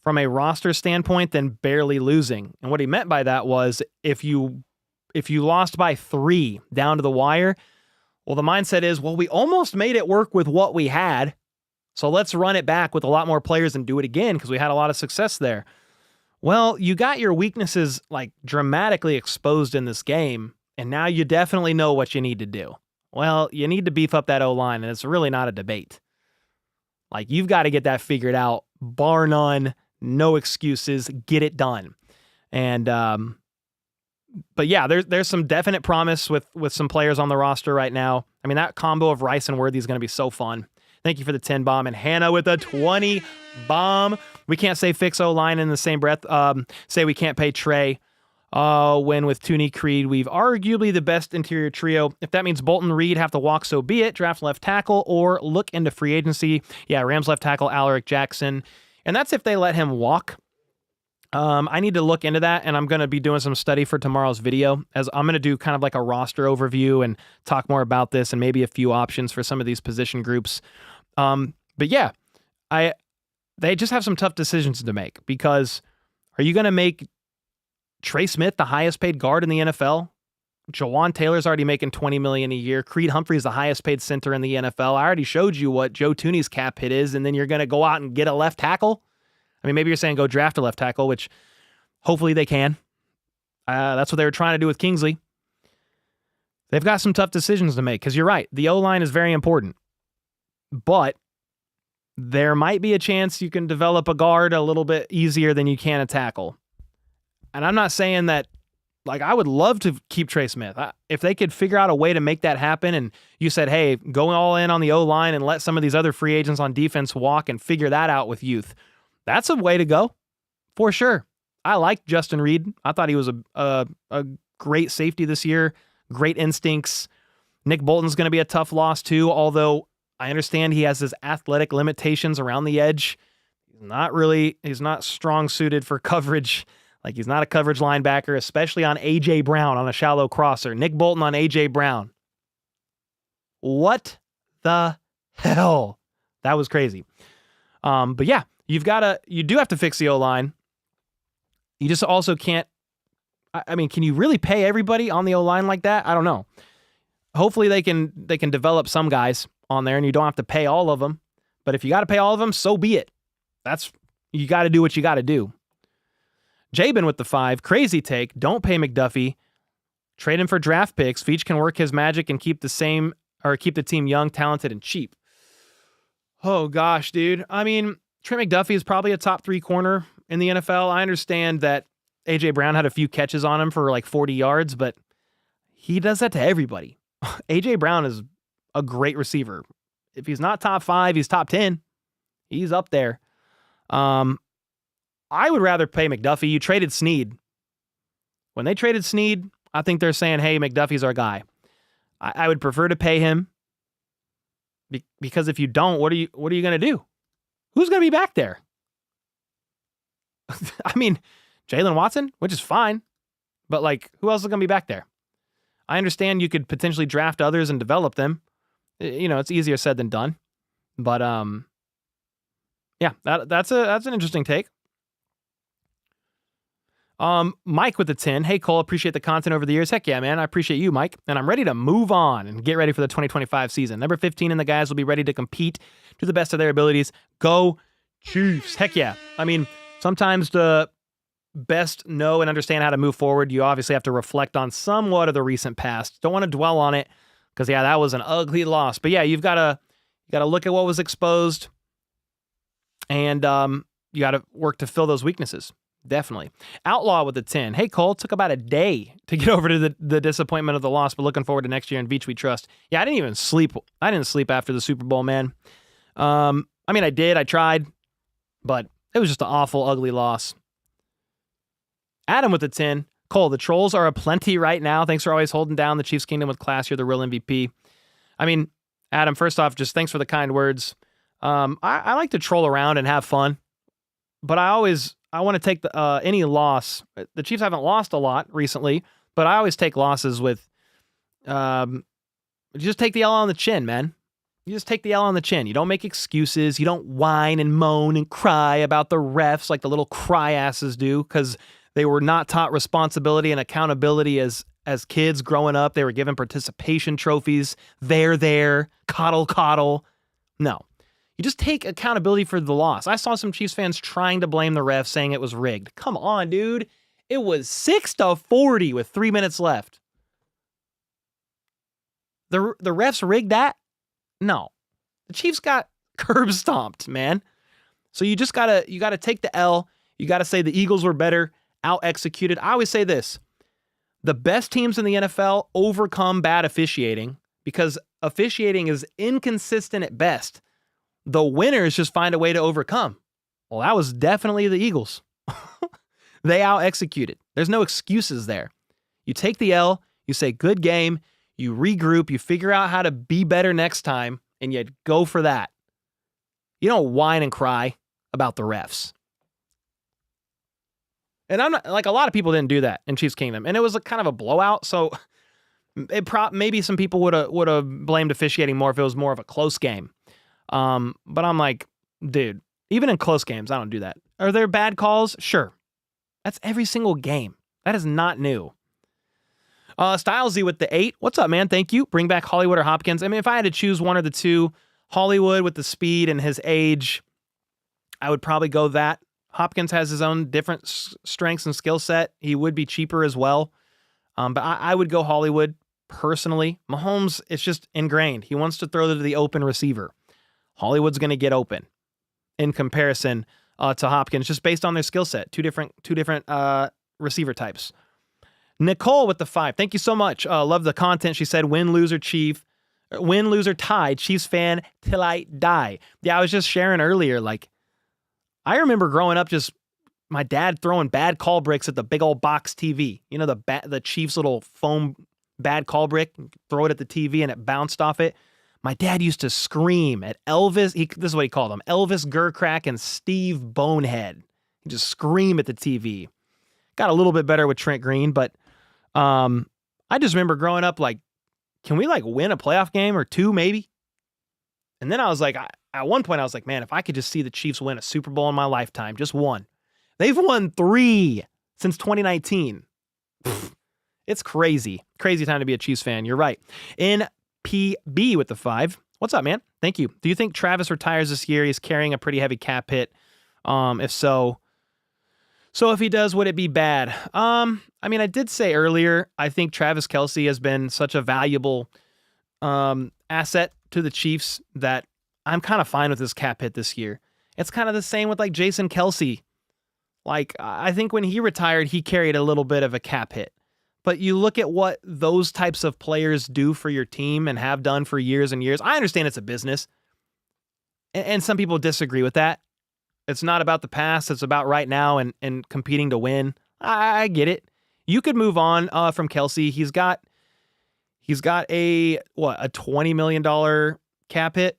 from a roster standpoint than barely losing. And what he meant by that was if you lost by 3 down to the wire, well, the mindset is, well, we almost made it work with what we had, so let's run it back with a lot more players and do it again because we had a lot of success there. Well, you got your weaknesses like dramatically exposed in this game, and now you definitely know what you need to do. Well, you need to beef up that O-line, and it's really not a debate. Like, you've got to get that figured out, bar none, no excuses, get it done. And, but yeah, there's some definite promise with some players on the roster right now. I mean, that combo of Rice and Worthy is going to be so fun. Thank you for the 10 bomb. And Hannah with a 20 bomb. We can't say fix O-line in the same breath. Say we can't pay Trey. When with Tooney, Creed, we've arguably the best interior trio. If that means Bolton, Reed have to walk, so be it. Draft left tackle or look into free agency. Yeah, Rams left tackle, Alaric Jackson. And that's if they let him walk. I need to look into that, and I'm going to be doing some study for tomorrow's video, as I'm going to do kind of like a roster overview and talk more about this and maybe a few options for some of these position groups. But yeah, they just have some tough decisions to make, because are you going to make Trey Smith the highest paid guard in the NFL? Jawan Taylor's already making $20 million a year. Creed Humphrey's the highest paid center in the NFL. I already showed you what Joe Tooney's cap hit is, and then you're going to go out and get a left tackle? I mean, maybe you're saying go draft a left tackle, which hopefully they can. That's what they were trying to do with Kingsley. They've got some tough decisions to make, because you're right. The O-line is very important. But there might be a chance you can develop a guard a little bit easier than you can a tackle. And I'm not saying that, like, I would love to keep Trey Smith. If they could figure out a way to make that happen, and you said, hey, go all in on the O-line and let some of these other free agents on defense walk and figure that out with youth, that's a way to go, for sure. I like Justin Reed. I thought he was a great safety this year, great instincts. Nick Bolton's going to be a tough loss too, although I understand he has his athletic limitations around the edge. He's not strong suited for coverage. Like, he's not a coverage linebacker, especially on A.J. Brown on a shallow crosser. Nick Bolton on A.J. Brown. What the hell? That was crazy. But yeah, you do have to fix the O-line. You just also can't, I mean, can you really pay everybody on the O-line like that? I don't know. Hopefully they can develop some guys on there and you don't have to pay all of them. But if you got to pay all of them, so be it. You got to do what you got to do. Jabin with the 5. Crazy take. Don't pay McDuffie. Trade him for draft picks. Veach can work his magic and keep the team young, talented, and cheap. Oh gosh, dude. I mean, Trey McDuffie is probably a top 3 corner in the NFL. I understand that A.J. Brown had a few catches on him for like 40 yards, but he does that to everybody. A.J. Brown is a great receiver. If he's not top 5, he's top 10. He's up there. I would rather pay McDuffie. You traded Snead. When they traded Snead, I think they're saying, hey, McDuffie's our guy. I would prefer to pay him, because if you don't, what are you going to do? Who's going to be back there? I mean, Jalen Watson, which is fine, but like, who else is going to be back there? I understand you could potentially draft others and develop them. You know, it's easier said than done. But yeah, that's an interesting take. Mike with the 10. Hey, Cole, appreciate the content over the years. Heck yeah, man. I appreciate you, Mike. And I'm ready to move on and get ready for the 2025 season. Number 15 and the guys will be ready to compete to the best of their abilities. Go Chiefs. Heck yeah. I mean, sometimes the best know and understand how to move forward, you obviously have to reflect on somewhat of the recent past. Don't want to dwell on it, because yeah, that was an ugly loss. But yeah, you got to look at what was exposed, and you got to work to fill those weaknesses. Definitely. Outlaw with the 10. Hey, Cole, took about a day to get over to the disappointment of the loss, but looking forward to next year in VIDS we trust. Yeah, I didn't even sleep. I didn't sleep after the Super Bowl, man. I mean, I did. I tried, but it was just an awful, ugly loss. Adam with the 10. Cole, the trolls are aplenty right now. Thanks for always holding down the Chiefs Kingdom with class. You're the real MVP. I mean, Adam, first off, just thanks for the kind words. I like to troll around and have fun, but I want to take any loss. The Chiefs haven't lost a lot recently, but I always take losses with, just take the L on the chin, man. You just take the L on the chin. You don't make excuses. You don't whine and moan and cry about the refs like the little cry asses do, because they were not taught responsibility and accountability as kids growing up. They were given participation trophies. They're there. Coddle. No. You just take accountability for the loss. I saw some Chiefs fans trying to blame the refs, saying it was rigged. Come on, dude. It was 6-40 with 3 minutes left. The refs rigged that? No. The Chiefs got curb stomped, man. So you gotta take the L. You gotta say the Eagles were better, out-executed. I always say this. The best teams in the NFL overcome bad officiating because officiating is inconsistent at best. The winners just find a way to overcome. Well, that was definitely the Eagles. They out-executed. There's no excuses there. You take the L, you say good game, you regroup, you figure out how to be better next time, and you go for that. You don't whine and cry about the refs. And I'm not, like, a lot of people didn't do that in Chiefs Kingdom, and it was a kind of a blowout, so maybe some people would have blamed officiating more if it was more of a close game. But I'm like, dude, even in close games, I don't do that. Are there bad calls? Sure. That's every single game. That is not new. Stylesy with the 8. What's up, man? Thank you. Bring back Hollywood or Hopkins. I mean, if I had to choose one or the two, Hollywood with the speed and his age, I would probably go that. Hopkins has his own different strengths and skill set. He would be cheaper as well. But I would go Hollywood personally. Mahomes, it's just ingrained. He wants to throw to the open receiver. Hollywood's going to get open in comparison to Hopkins, just based on their skill set. Two different receiver types. Nicole with the 5. Thank you so much. Love the content. She said, win, lose, or tie. Chiefs fan till I die. Yeah, I was just sharing earlier. Like, I remember growing up, just my dad throwing bad call bricks at the big old box TV. You know, the Chiefs little foam bad call brick. Throw it at the TV and it bounced off it. My dad used to scream at Elvis. This is what he called them. Elvis Gurcrack and Steve Bonehead. He'd just scream at the TV. Got a little bit better with Trent Green, but I just remember growing up like, can we like win a playoff game or two maybe? And then I was like, at one point I was like, man, if I could just see the Chiefs win a Super Bowl in my lifetime, just one. They've won 3 since 2019. It's crazy. Crazy time to be a Chiefs fan. You're right. PB with the 5. What's up, man? Thank you. Do you think Travis retires this year? He's carrying a pretty heavy cap hit. If so if he does, would it be bad? I mean, I did say earlier, I think Travis Kelce has been such a valuable asset to the Chiefs that I'm kind of fine with this cap hit this year. It's kind of the same with like Jason Kelce. Like, I think when he retired, he carried a little bit of a cap hit. But you look at what those types of players do for your team and have done for years and years. I understand it's a business. And some people disagree with that. It's not about the past. It's about right now and competing to win. I get it. You could move on from Kelce. He's got a $20 million cap hit,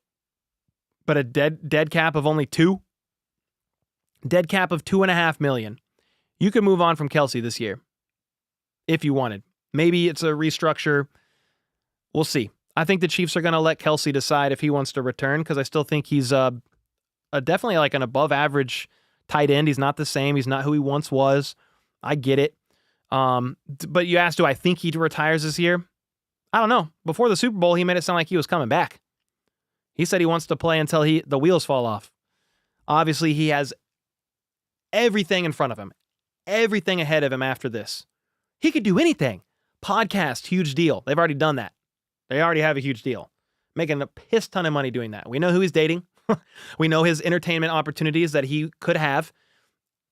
but a dead cap of only 2. Dead cap of $2.5 million. You could move on from Kelce this year. If you wanted. Maybe it's a restructure. We'll see. I think the Chiefs are going to let Kelce decide if he wants to return because I still think he's definitely like an above average tight end. He's not the same. He's not who he once was. I get it. But you asked, do I think he retires this year? I don't know. Before the Super Bowl, he made it sound like he was coming back. He said he wants to play until the wheels fall off. Obviously, he has everything in front of him. Everything ahead of him after this. He could do anything. Podcast, huge deal. They've already done that. They already have a huge deal. Making a piss ton of money doing that. We know who he's dating. We know his entertainment opportunities that he could have.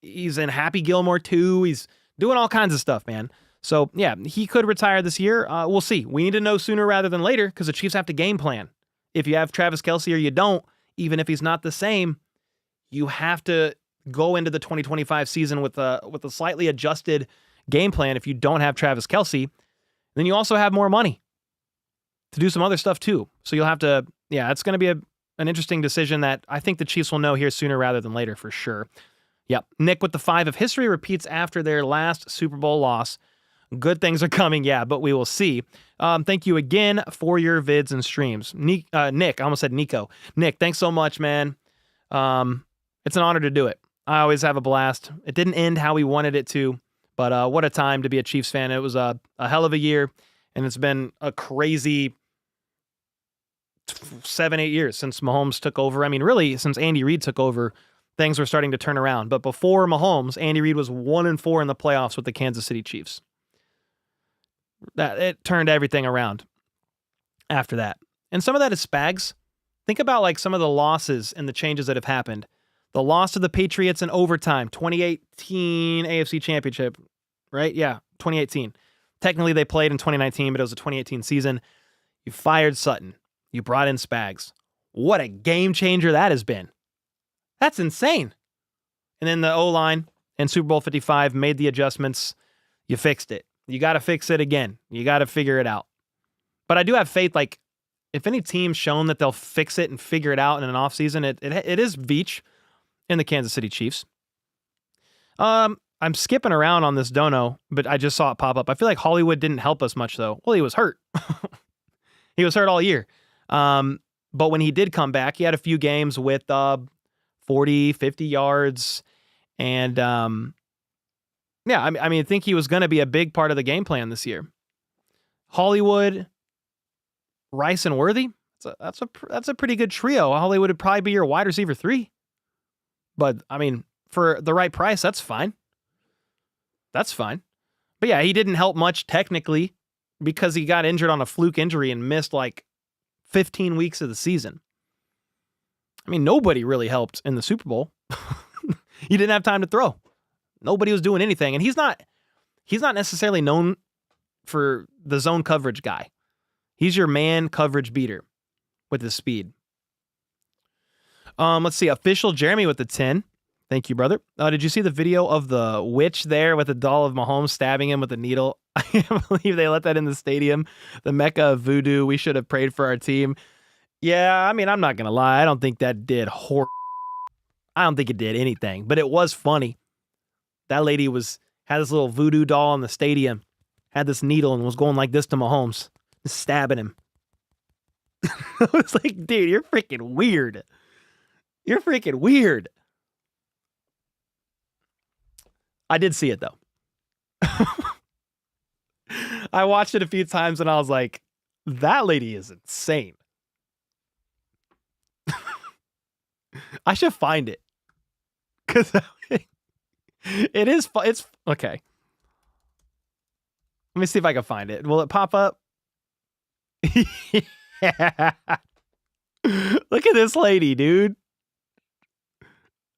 He's in Happy Gilmore 2. He's doing all kinds of stuff, man. So, yeah, he could retire this year. We'll see. We need to know sooner rather than later because the Chiefs have to game plan. If you have Travis Kelce or you don't, even if he's not the same, you have to go into the 2025 season with a slightly adjusted game plan. If you don't have Travis Kelce, then you also have more money to do some other stuff too. So you'll have to, it's going to be an interesting decision that I think the Chiefs will know here sooner rather than later for sure. Yep. Nick with the 5 of history repeats after their last Super Bowl loss. Good things are coming, but we will see. Thank you again for your vids and streams. Nick, I almost said Nico. Nick, thanks so much, man. It's an honor to do it. I always have a blast. It didn't end how we wanted it to, but what a time to be a Chiefs fan. It was a hell of a year, and it's been a crazy 7-8 years since Mahomes took over. I mean, really, since Andy Reid took over, things were starting to turn around. But before Mahomes, Andy Reid was 1-4 in the playoffs with the Kansas City Chiefs. That it turned everything around after that. And some of that is Spags. Think about like some of the losses and the changes that have happened. The loss to the Patriots in overtime, 2018 AFC Championship, right? Yeah, 2018. Technically, they played in 2019, but it was a 2018 season. You fired Sutton. You brought in Spags. What a game changer that has been. That's insane. And then the O-line in Super Bowl 55 made the adjustments. You fixed it. You got to fix it again. You got to figure it out. But I do have faith, like, if any team's shown that they'll fix it and figure it out in an offseason, it is Veach in the Kansas City Chiefs. I'm skipping around on this dono, but I just saw it pop up. I feel like Hollywood didn't help us much, though. Well, he was hurt. He was hurt all year. But when he did come back, he had a few games with 40, 50 yards. And, I think he was going to be a big part of the game plan this year. Hollywood, Rice, and Worthy. That's a pretty good trio. Hollywood would probably be your wide receiver 3. But, I mean, for the right price, that's fine. That's fine. But yeah, he didn't help much technically because he got injured on a fluke injury and missed like 15 weeks of the season. I mean, nobody really helped in the Super Bowl. He didn't have time to throw. Nobody was doing anything. And he's not necessarily known for the zone coverage guy. He's your man coverage beater with his speed. Let's see. Official Jeremy with the 10. Thank you, brother. Did you see the video of the witch there with the doll of Mahomes stabbing him with a needle? I can't believe they let that in the stadium. The Mecca of voodoo. We should have prayed for our team. Yeah, I mean, I'm not going to lie. I don't think that did I don't think it did anything, but it was funny. That lady had this little voodoo doll in the stadium, had this needle and was going like this to Mahomes, just stabbing him. I was like, dude, you're freaking weird. You're freaking weird. I did see it, though. I watched it a few times, and I was like, that lady is insane. I should find it. Because it is... It's... Okay. Let me see if I can find it. Will it pop up? Yeah. Look at this lady, dude.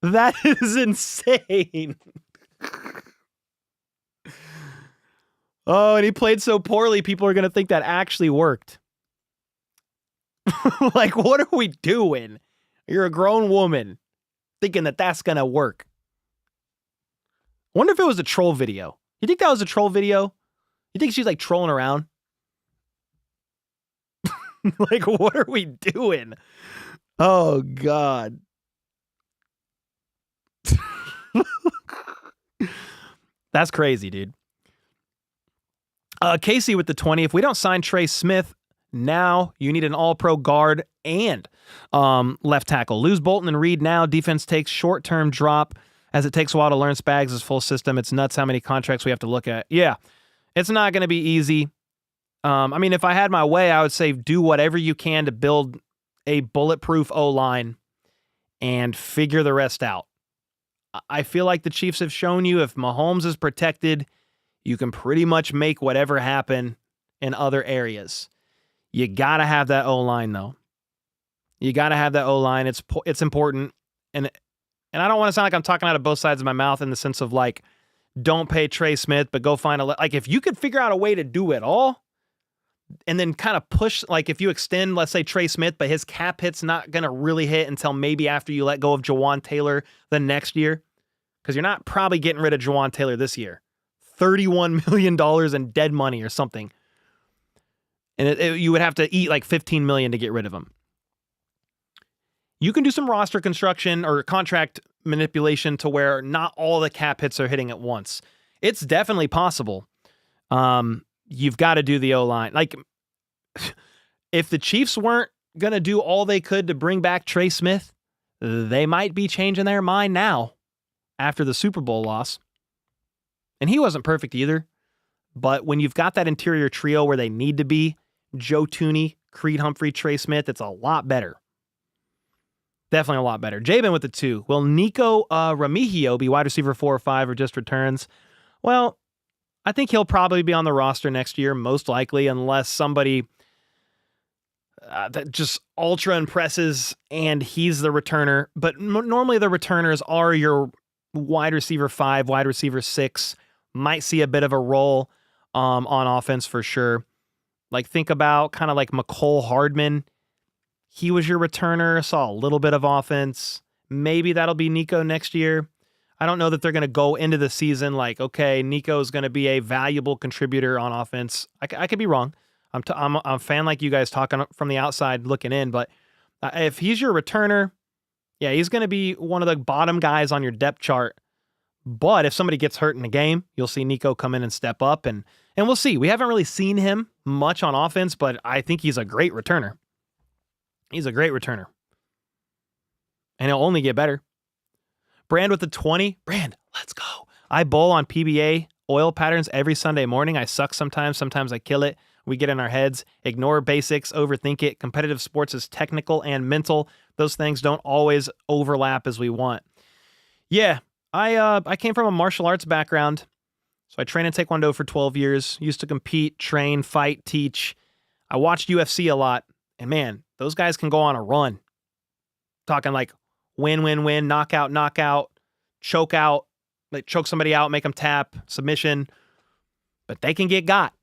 That is insane. Oh, and he played so poorly, people are going to think that actually worked. Like, what are we doing? You're a grown woman thinking that that's going to work. I wonder if it was a troll video. You think that was a troll video? You think she's like trolling around? Like, what are we doing? Oh, God. That's crazy, dude. Casey with the 20. If we don't sign Trey Smith now, you need an all-pro guard and left tackle. Lose Bolton and Reed now. Defense takes short-term drop as it takes a while to learn Spags' full system. It's nuts how many contracts we have to look at. Yeah, it's not going to be easy. I mean, if I had my way, I would say do whatever you can to build a bulletproof O-line and figure the rest out. I feel like the Chiefs have shown you if Mahomes is protected, you can pretty much make whatever happen in other areas. You got to have that O-line, though. You got to have that O-line. It's important. And And I don't want to sound like I'm talking out of both sides of my mouth in the sense of like, don't pay Trey Smith, but go find like if you could figure out a way to do it all and then kind of push, like if you extend, let's say Trey Smith, but his cap hit's not going to really hit until maybe after you let go of Jawan Taylor the next year, because you're not probably getting rid of Jawan Taylor this year. $31 million in dead money or something. And you would have to eat like $15 million to get rid of him. You can do some roster construction or contract manipulation to where not all the cap hits are hitting at once. It's definitely possible. You've got to do the O-line. Like, if the Chiefs weren't going to do all they could to bring back Trey Smith, they might be changing their mind now after the Super Bowl loss. And he wasn't perfect either. But when you've got that interior trio where they need to be, Joe Thuney, Creed Humphrey, Trey Smith, it's a lot better. Definitely a lot better. Jabin with the 2. Will Nico Remigio be wide receiver 4 or 5 or just returns? Well, I think he'll probably be on the roster next year, most likely, unless somebody that just ultra impresses and he's the returner. But normally the returners are your wide receiver 5, wide receiver 6. Might see a bit of a role on offense for sure. Like think about kind of like McCole Hardman. He was your returner, saw a little bit of offense. Maybe that'll be Nico next year. I don't know that they're going to go into the season like, okay, Nico's going to be a valuable contributor on offense. I could be wrong. I'm a fan like you guys talking from the outside looking in, but if he's your returner, yeah, he's going to be one of the bottom guys on your depth chart. But if somebody gets hurt in the game, you'll see Nico come in and step up, and we'll see. We haven't really seen him much on offense, but I think he's a great returner. He's a great returner. And he'll only get better. Brand with the 20. Brand, let's go. I bowl on PBA oil patterns every Sunday morning. I suck sometimes. Sometimes I kill it. We get in our heads. Ignore basics. Overthink it. Competitive sports is technical and mental. Those things don't always overlap as we want. Yeah, I came from a martial arts background. So I trained in Taekwondo for 12 years. Used to compete, train, fight, teach. I watched UFC a lot. And man, those guys can go on a run. Talking like win, win, win, knockout, knockout, choke out, like choke somebody out, make them tap, submission. But they can get got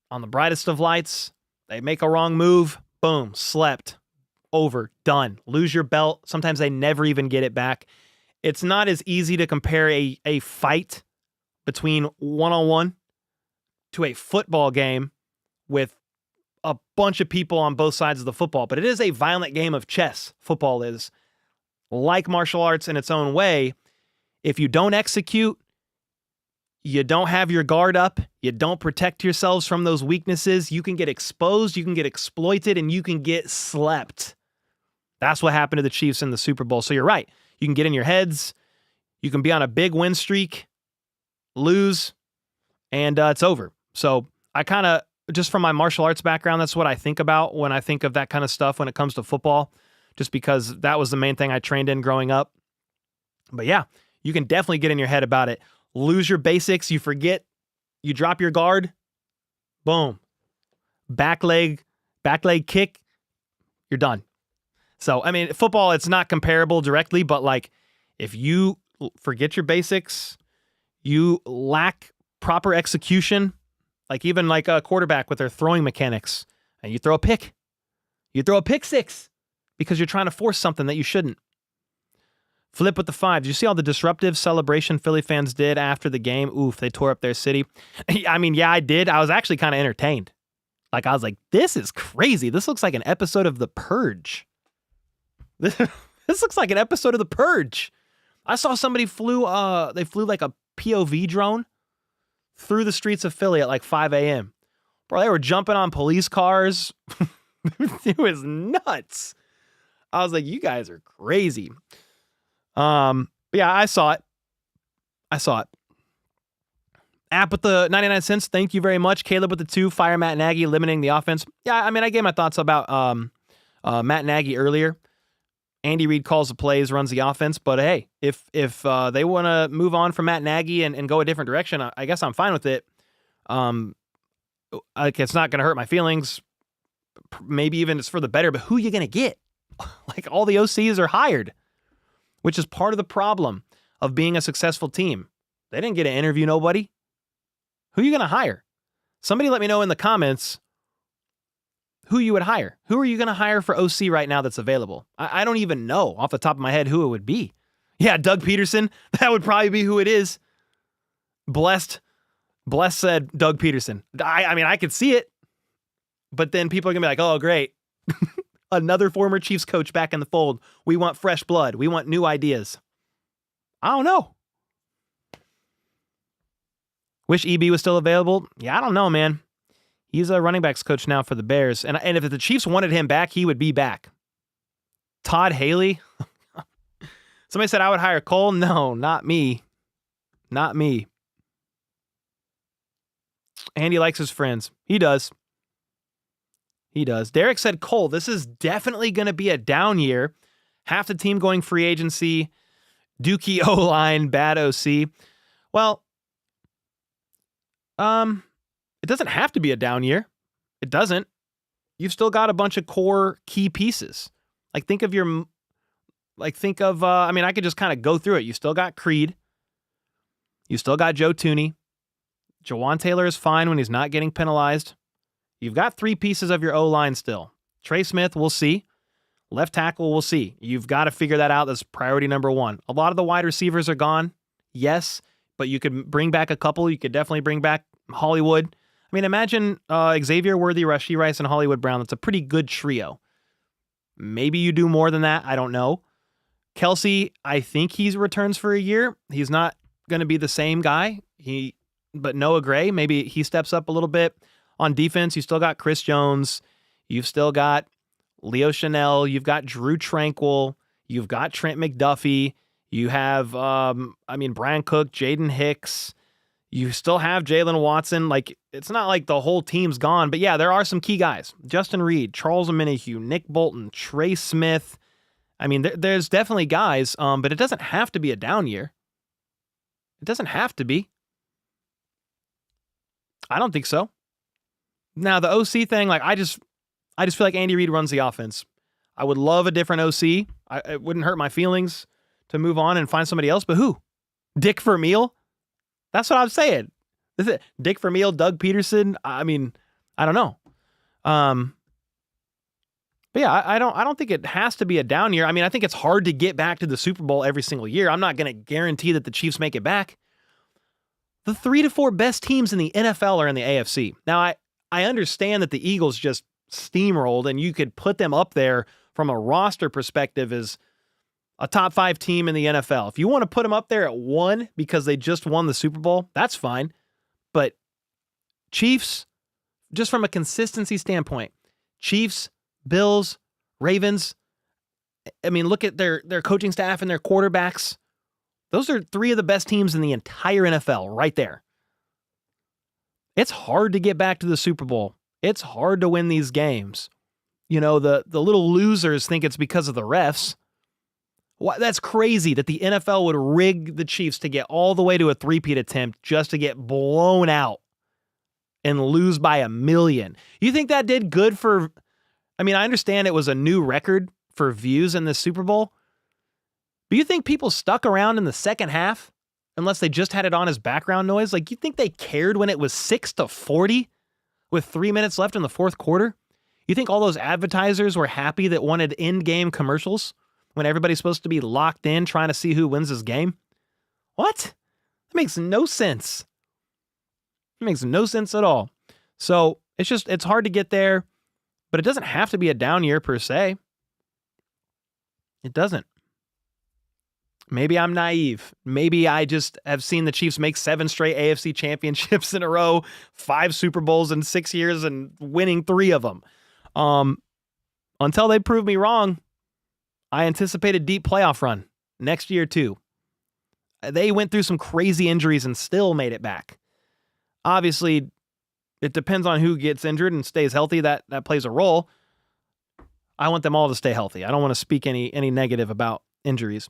on the brightest of lights. They make a wrong move. Boom, slept, over, done. Lose your belt. Sometimes they never even get it back. It's not as easy to compare a fight between one-on-one to a football game with a bunch of people on both sides of the football, but it is a violent game of chess. Football is like martial arts in its own way. If you don't execute, you don't have your guard up, you don't protect yourselves from those weaknesses, you can get exposed, you can get exploited, and you can get slept. That's what happened to the Chiefs in the Super Bowl. So you're right. You can get in your heads. You can be on a big win streak, lose, and it's over. So I kind of, just from my martial arts background, that's what I think about when I think of that kind of stuff when it comes to football, just because that was the main thing I trained in growing up. But yeah, you can definitely get in your head about it. Lose your basics. You forget. You drop your guard. Boom. Back leg kick. You're done. So, I mean, football, it's not comparable directly, but like if you forget your basics, you lack proper execution, like even like a quarterback with their throwing mechanics, and you throw a pick. You throw a pick six because you're trying to force something that you shouldn't. Flip with the 5. Did you see all the disruptive celebration Philly fans did after the game? Oof, they tore up their city. I mean, yeah, I did. I was actually kind of entertained. Like, I was like, this is crazy. This looks like an episode of The Purge. This looks like an episode of The Purge. I saw somebody flew like a POV drone through the streets of Philly at like 5 a.m. Bro, they were jumping on police cars. It was nuts. I was like, you guys are crazy. But yeah, I saw it. App with the 99 cents. Thank you very much. Caleb with the 2. Fire Matt Nagy, limiting the offense. Yeah, I mean, I gave my thoughts about Matt Nagy earlier. Andy Reid calls the plays, runs the offense. But hey, if they want to move on from Matt Nagy and go a different direction, I guess I'm fine with it. Like, it's not going to hurt my feelings. Maybe even it's for the better. But who are you going to get? Like, all the OCs are hired. which is part of the problem of being a successful team. They didn't get to interview nobody. Who are you going to hire? Somebody let me know in the comments who you would hire. Who are you going to hire for OC right now that's available? I don't even know off the top of my head who it would be. Yeah, Doug Peterson. That would probably be who it is. Blessed said Doug Peterson. I mean, I could see it. But then people are going to be like, oh, great. Another former Chiefs coach back in the fold. We want fresh blood. We want new ideas. I don't know. Wish EB was still available. Yeah, I don't know, man. He's a running backs coach now for the Bears. And if the Chiefs wanted him back, he would be back. Todd Haley. Somebody said I would hire Cole. No, not me. Not me. Andy likes his friends. He does. He does. Derek said, Cole, this is definitely going to be a down year. Half the team going free agency. Dookie O-line, bad OC. Well, it doesn't have to be a down year. It doesn't. You've still got a bunch of core key pieces. I mean, I could just kind of go through it. You still got Creed. You still got Joe Tooney. Jawan Taylor is fine when he's not getting penalized. You've got 3 pieces of your O-line still. Trey Smith, we'll see. Left tackle, we'll see. You've got to figure that out. That's priority number 1. A lot of the wide receivers are gone. Yes, but you could bring back a couple. You could definitely bring back Hollywood. I mean, imagine Xavier Worthy, Rashee Rice, and Hollywood Brown. That's a pretty good trio. Maybe you do more than that. I don't know. Kelsey, I think he returns for a year. He's not going to be the same guy. But Noah Gray, maybe he steps up a little bit. On defense, you still got Chris Jones. You've still got Leo Chanel. You've got Drew Tranquil. You've got Trent McDuffie. You have, Brian Cook, Jaden Hicks. You still have Jalen Watson. Like, it's not like the whole team's gone. But yeah, there are some key guys. Justin Reed, Charles Omenihu, Nick Bolton, Trey Smith. I mean, there's definitely guys, but it doesn't have to be a down year. It doesn't have to be. I don't think so. Now, the OC thing, like, I just feel like Andy Reid runs the offense. I would love a different OC. It wouldn't hurt my feelings to move on and find somebody else, but who? Dick Vermeil? That's what I'm saying. Is it Dick Vermeil, Doug Peterson? I mean, I don't know. But yeah, I don't think it has to be a down year. I mean, I think it's hard to get back to the Super Bowl every single year. I'm not going to guarantee that the Chiefs make it back. The 3 to 4 best teams in the NFL are in the AFC. Now, I understand that the Eagles just steamrolled, and you could put them up there from a roster perspective as a top 5 team in the NFL. If you want to put them up there at 1 because they just won the Super Bowl, that's fine. But Chiefs, just from a consistency standpoint, Chiefs, Bills, Ravens, I mean, look at their coaching staff and their quarterbacks. Those are 3 of the best teams in the entire NFL right there. It's hard to get back to the Super Bowl. It's hard to win these games. You know, the little losers think it's because of the refs. That's crazy that the NFL would rig the Chiefs to get all the way to a 3-peat attempt just to get blown out and lose by 1 million. You think that did good for... I mean, I understand it was a new record for views in the Super Bowl, but you think people stuck around in the second half unless they just had it on as background noise? Like, you think they cared when it was 6-40 with 3 minutes left in the fourth quarter? You think all those advertisers were happy that wanted in-game commercials when everybody's supposed to be locked in trying to see who wins this game? What? That makes no sense. It makes no sense at all. So it's hard to get there, but it doesn't have to be a down year per se. It doesn't. Maybe I'm naive. Maybe I just have seen the Chiefs make 7 straight AFC championships in a row, 5 Super Bowls in 6 years, and winning 3 of them. Until they prove me wrong, I anticipate a deep playoff run next year too. They went through some crazy injuries and still made it back. Obviously, it depends on who gets injured and stays healthy. That plays a role. I want them all to stay healthy. I don't want to speak any negative about injuries.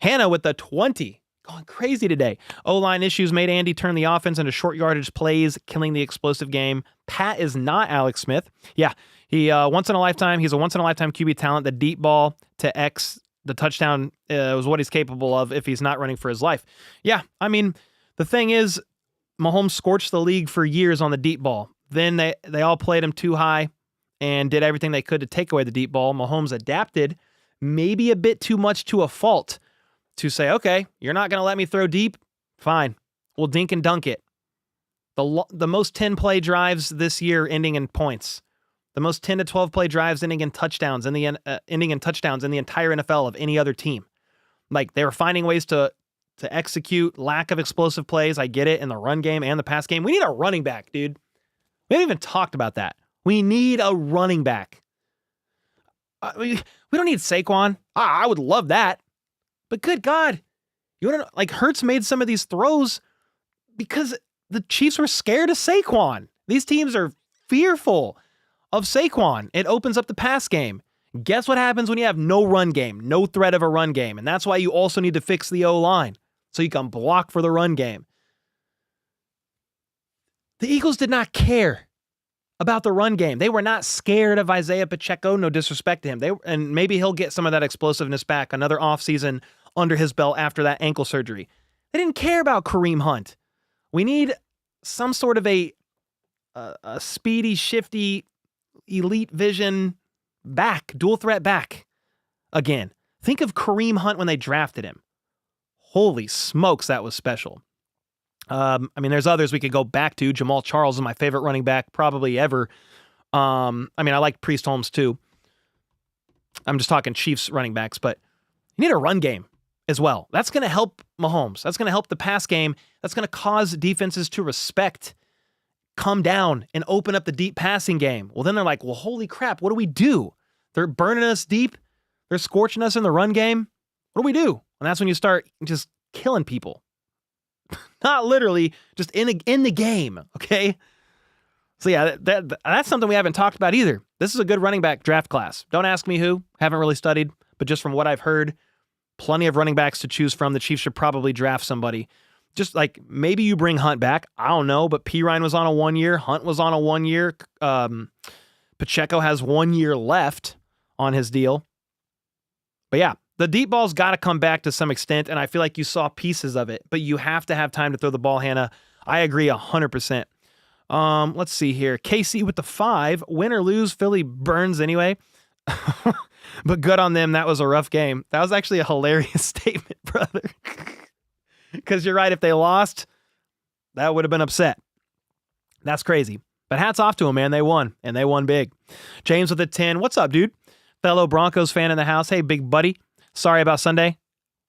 Hannah with the 20. Going crazy today. O-line issues made Andy turn the offense into short yardage plays, killing the explosive game. Pat is not Alex Smith. Yeah, he's a once-in-a-lifetime QB talent. The deep ball to X the touchdown was what he's capable of if he's not running for his life. Yeah, I mean, the thing is, Mahomes scorched the league for years on the deep ball. Then they all played him too high and did everything they could to take away the deep ball. Mahomes adapted maybe a bit too much to a fault to say, okay, you're not going to let me throw deep? Fine. We'll dink and dunk it. The most 10-play drives this year ending in points. The most 10 to 12-play drives ending in touchdowns in the entire NFL of any other team. Like, they were finding ways to execute. Lack of explosive plays, I get it, in the run game and the pass game. We need a running back, dude. We haven't even talked about that. We need a running back. We don't need Saquon. I would love that. But good God. You want to, like, Hurts made some of these throws because the Chiefs were scared of Saquon. These teams are fearful of Saquon. It opens up the pass game. Guess what happens when you have no run game, no threat of a run game? And that's why you also need to fix the O-line so you can block for the run game. The Eagles did not care about the run game. They were not scared of Isaiah Pacheco, no disrespect to him. And maybe he'll get some of that explosiveness back, another offseason under his belt after that ankle surgery. They didn't care about Kareem Hunt. We need some sort of a speedy, shifty, elite vision back, dual threat back again. Think of Kareem Hunt when they drafted him. Holy smokes, that was special. I mean, there's others we could go back to. Jamal Charles is my favorite running back probably ever. I mean, I like Priest Holmes too. I'm just talking Chiefs running backs, but you need a run game as well. That's going to help Mahomes. That's going to help the pass game. That's going to cause defenses to come down and open up the deep passing game. Well, then they're like, well, holy crap, what do we do? They're burning us deep. They're scorching us in the run game. What do we do? And that's when you start just killing people. Not literally, just in the game, okay? So yeah, that's something we haven't talked about either. This is a good running back draft class. Don't ask me who. Haven't really studied, but just from what I've heard, plenty of running backs to choose from. The Chiefs should probably draft somebody. Just like maybe you bring Hunt back. I don't know, but Pirine was on a 1 year. Hunt was on a 1 year. Pacheco has 1 year left on his deal. But yeah, the deep ball's got to come back to some extent, and I feel like you saw pieces of it, but you have to have time to throw the ball, Hannah. I agree 100%. Let's see here. KC with the 5. Win or lose, Philly burns anyway. But good on them. That was a rough game. That was actually a hilarious statement, brother. Because you're right. If they lost, that would have been upset. That's crazy. But hats off to them, man. They won, and they won big. James with a 10. What's up, dude? Fellow Broncos fan in the house. Hey, big buddy. Sorry about Sunday.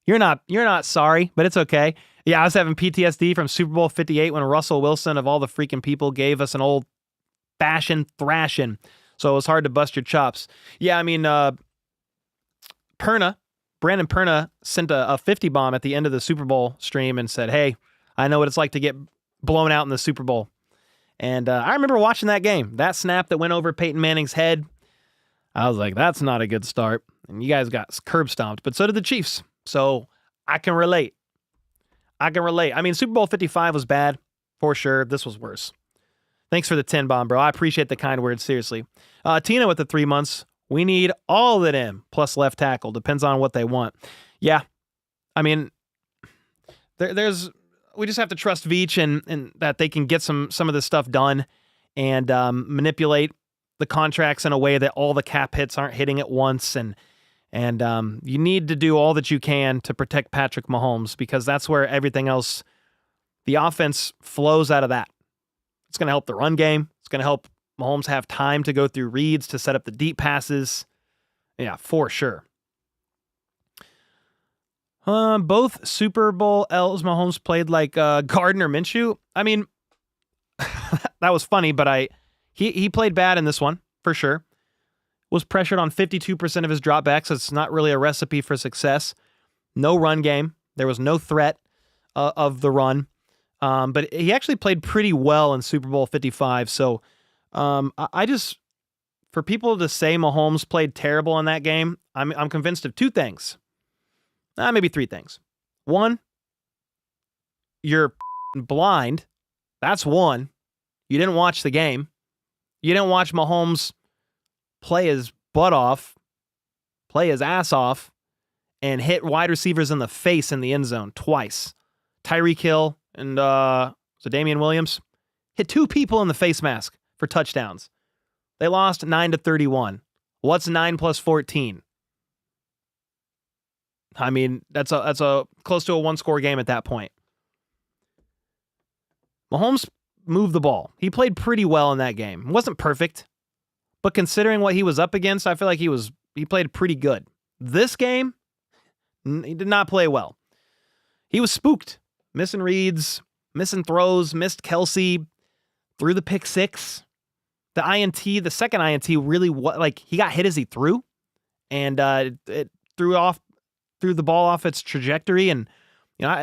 You're not sorry, but it's okay. Yeah, I was having PTSD from Super Bowl 58 when Russell Wilson, of all the freaking people, gave us an old-fashioned thrashing. So it was hard to bust your chops. Yeah, I mean, Brandon Perna sent a 50 bomb at the end of the Super Bowl stream and said, hey, I know what it's like to get blown out in the Super Bowl. And I remember watching that game. That snap that went over Peyton Manning's head, I was like, that's not a good start. And you guys got curb stomped, but so did the Chiefs. So I can relate. I mean, Super Bowl 55 was bad, for sure. This was worse. Thanks for the 10 bomb, bro. I appreciate the kind words, seriously. Tina with the 3 months. We need all of them, plus left tackle. Depends on what they want. Yeah. I mean, we just have to trust Veach and that they can get some of this stuff done and manipulate the contracts in a way that all the cap hits aren't hitting at once. And you need to do all that you can to protect Patrick Mahomes, because that's where everything else, the offense flows out of that. It's going to help the run game. It's going to help Mahomes have time to go through reads to set up the deep passes. Yeah, for sure. Both Super Bowl L's Mahomes played like Gardner Minshew. I mean, that was funny, but he played bad in this one, for sure. Was pressured on 52% of his dropbacks. It's not really a recipe for success. No run game. There was no threat of the run. But he actually played pretty well in Super Bowl 55. So I just, for people to say Mahomes played terrible in that game, I'm convinced of 2 things. Maybe 3 things. 1, you're blind. That's 1. You didn't watch the game. You didn't watch Mahomes play his butt off, play his ass off, and hit wide receivers in the face in the end zone twice. Tyreek Hill and so Damian Williams hit 2 people in the face mask for touchdowns. They lost 9-31. What's 9 plus 14? I mean, that's a close to a 1-score game at that point. Mahomes moved the ball. He played pretty well in that game. It wasn't perfect, but considering what he was up against, I feel like he played pretty good. This game, he did not play well. He was spooked. Missing reads, missing throws, missed Kelsey, threw the pick 6. The INT, the second INT, really he got hit as he threw, and it threw the ball off its trajectory. And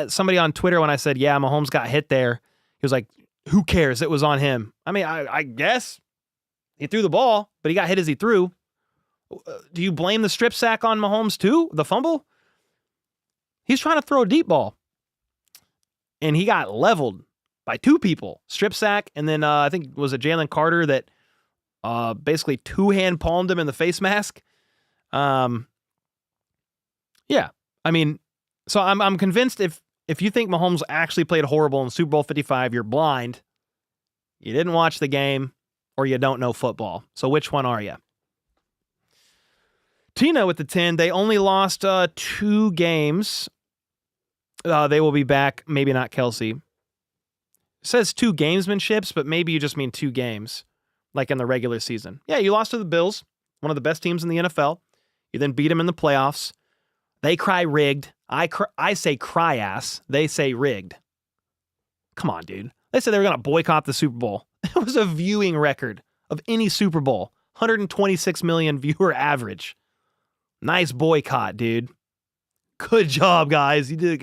somebody on Twitter, when I said, "Yeah, Mahomes got hit there," he was like, "Who cares? It was on him." I mean, I guess he threw the ball, but he got hit as he threw. Do you blame the strip sack on Mahomes too? The fumble? He's trying to throw a deep ball, and he got leveled by 2 people. Strip sack, and then I think was it Jalen Carter that basically 2-hand palmed him in the face mask. Yeah, I mean, so I'm convinced if you think Mahomes actually played horrible in Super Bowl 55, you're blind, you didn't watch the game, or you don't know football. So which one are you? Tina with the 10. They only lost 2 games. They will be back. Maybe not Kelsey. It says 2 gamesmanships, but maybe you just mean 2 games, like in the regular season. Yeah, you lost to the Bills, one of the best teams in the NFL. You then beat them in the playoffs. They cry rigged. I say cry ass. They say rigged. Come on, dude. They said they were going to boycott the Super Bowl. It was a viewing record of any Super Bowl. 126 million viewer average. Nice boycott, dude. Good job, guys. You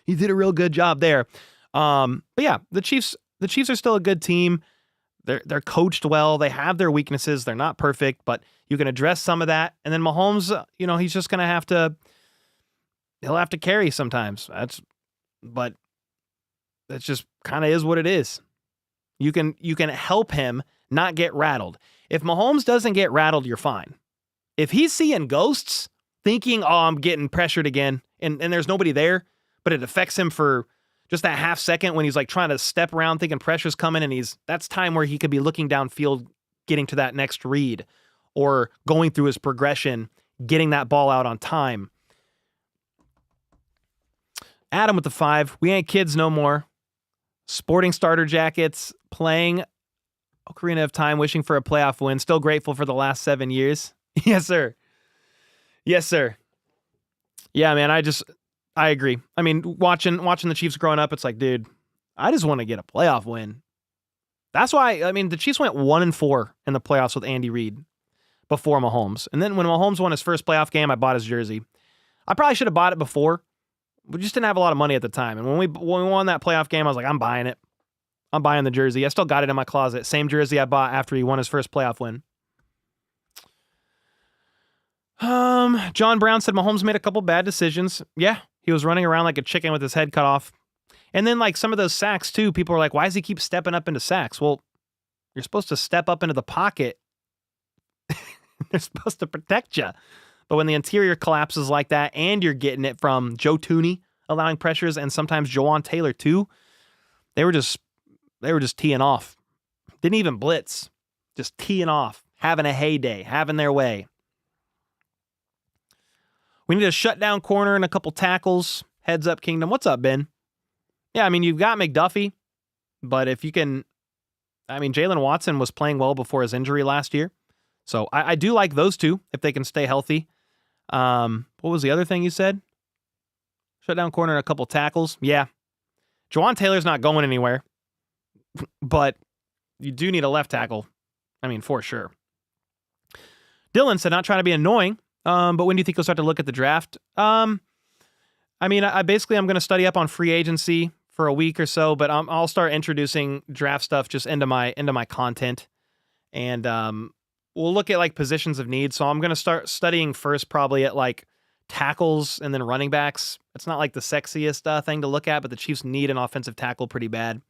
did a real good job there. But yeah, the Chiefs are still a good team. They're coached well. They have their weaknesses. They're not perfect, but you can address some of that. And then Mahomes, he's just gonna he'll have to carry sometimes. But that just kind of is what it is. You can help him not get rattled. If Mahomes doesn't get rattled, you're fine. If he's seeing ghosts, thinking, "Oh, I'm getting pressured again," and there's nobody there, but it affects him for just that half second when he's like trying to step around thinking pressure's coming, and that's time where he could be looking downfield, getting to that next read, or going through his progression, getting that ball out on time. Adam with the 5. We ain't kids no more. Sporting starter jackets, playing Ocarina of Time, wishing for a playoff win. Still grateful for the last 7 years. Yes, sir. Yes, sir. Yeah, man, I agree. I mean, watching the Chiefs growing up, it's like, dude, I just want to get a playoff win. That's why, I mean, the Chiefs went 1-4 in the playoffs with Andy Reid before Mahomes. And then when Mahomes won his first playoff game, I bought his jersey. I probably should have bought it before. We just didn't have a lot of money at the time. And when we won that playoff game, I was like, I'm buying it. I'm buying the jersey. I still got it in my closet. Same jersey I bought after he won his first playoff win. John Brown said Mahomes made a couple bad decisions. Yeah, he was running around like a chicken with his head cut off. And then like some of those sacks too, people are like, why does he keep stepping up into sacks? Well, you're supposed to step up into the pocket. They're supposed to protect you. But when the interior collapses like that and you're getting it from Joe Tooney allowing pressures and sometimes Jawan Taylor too, they were just teeing off. Didn't even blitz. Just teeing off, having a heyday, having their way. We need a shutdown corner and a couple tackles. Heads up, Kingdom. What's up, Ben? Yeah, I mean, you've got McDuffie, but if you can, I mean, Jalen Watson was playing well before his injury last year. So I do like those two if they can stay healthy. What was the other thing you said? Shutdown corner and a couple tackles. Yeah. Jawan Taylor's not going anywhere, but you do need a left tackle. I mean, for sure. Dylan said, not trying to be annoying, but when do you think you'll start to look at the draft? I mean, I'm going to study up on free agency for a week or so, but I'll start introducing draft stuff just into my content, and we'll look at like positions of need. So I'm going to start studying first, probably at like tackles and then running backs. It's not like the sexiest thing to look at, but the Chiefs need an offensive tackle pretty bad.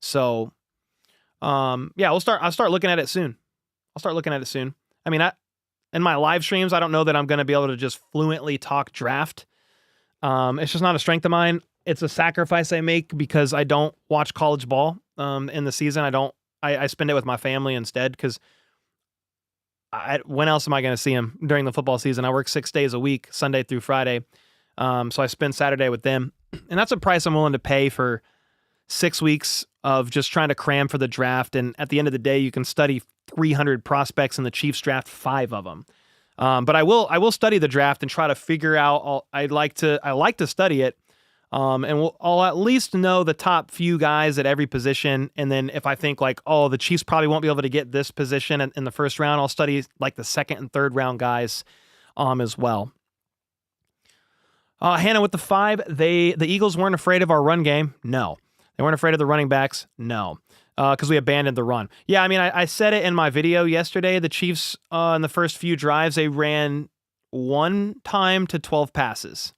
So, yeah, I'll start looking at it soon. I mean, in my live streams, I don't know that I'm going to be able to just fluently talk draft. It's just not a strength of mine. It's a sacrifice I make because I don't watch college ball in the season. I spend it with my family instead because when else am I going to see them during the football season? I work 6 days a week, Sunday through Friday. So I spend Saturday with them. And that's a price I'm willing to pay for 6 weeks of just trying to cram for the draft. And at the end of the day, you can study 300 prospects in the Chiefs draft, 5 of them. But I will study the draft and try to figure out. I like to study it. And I'll at least know the top few guys at every position. And then if I think like, oh, the Chiefs probably won't be able to get this position in the first round, I'll study like the second and third round guys as well. Hannah with the 5, the Eagles weren't afraid of our run game. No. They weren't afraid of the running backs. No. Because we abandoned the run. Yeah, I mean, I said it in my video yesterday. The Chiefs, in the first few drives, they ran 1 time to 12 passes.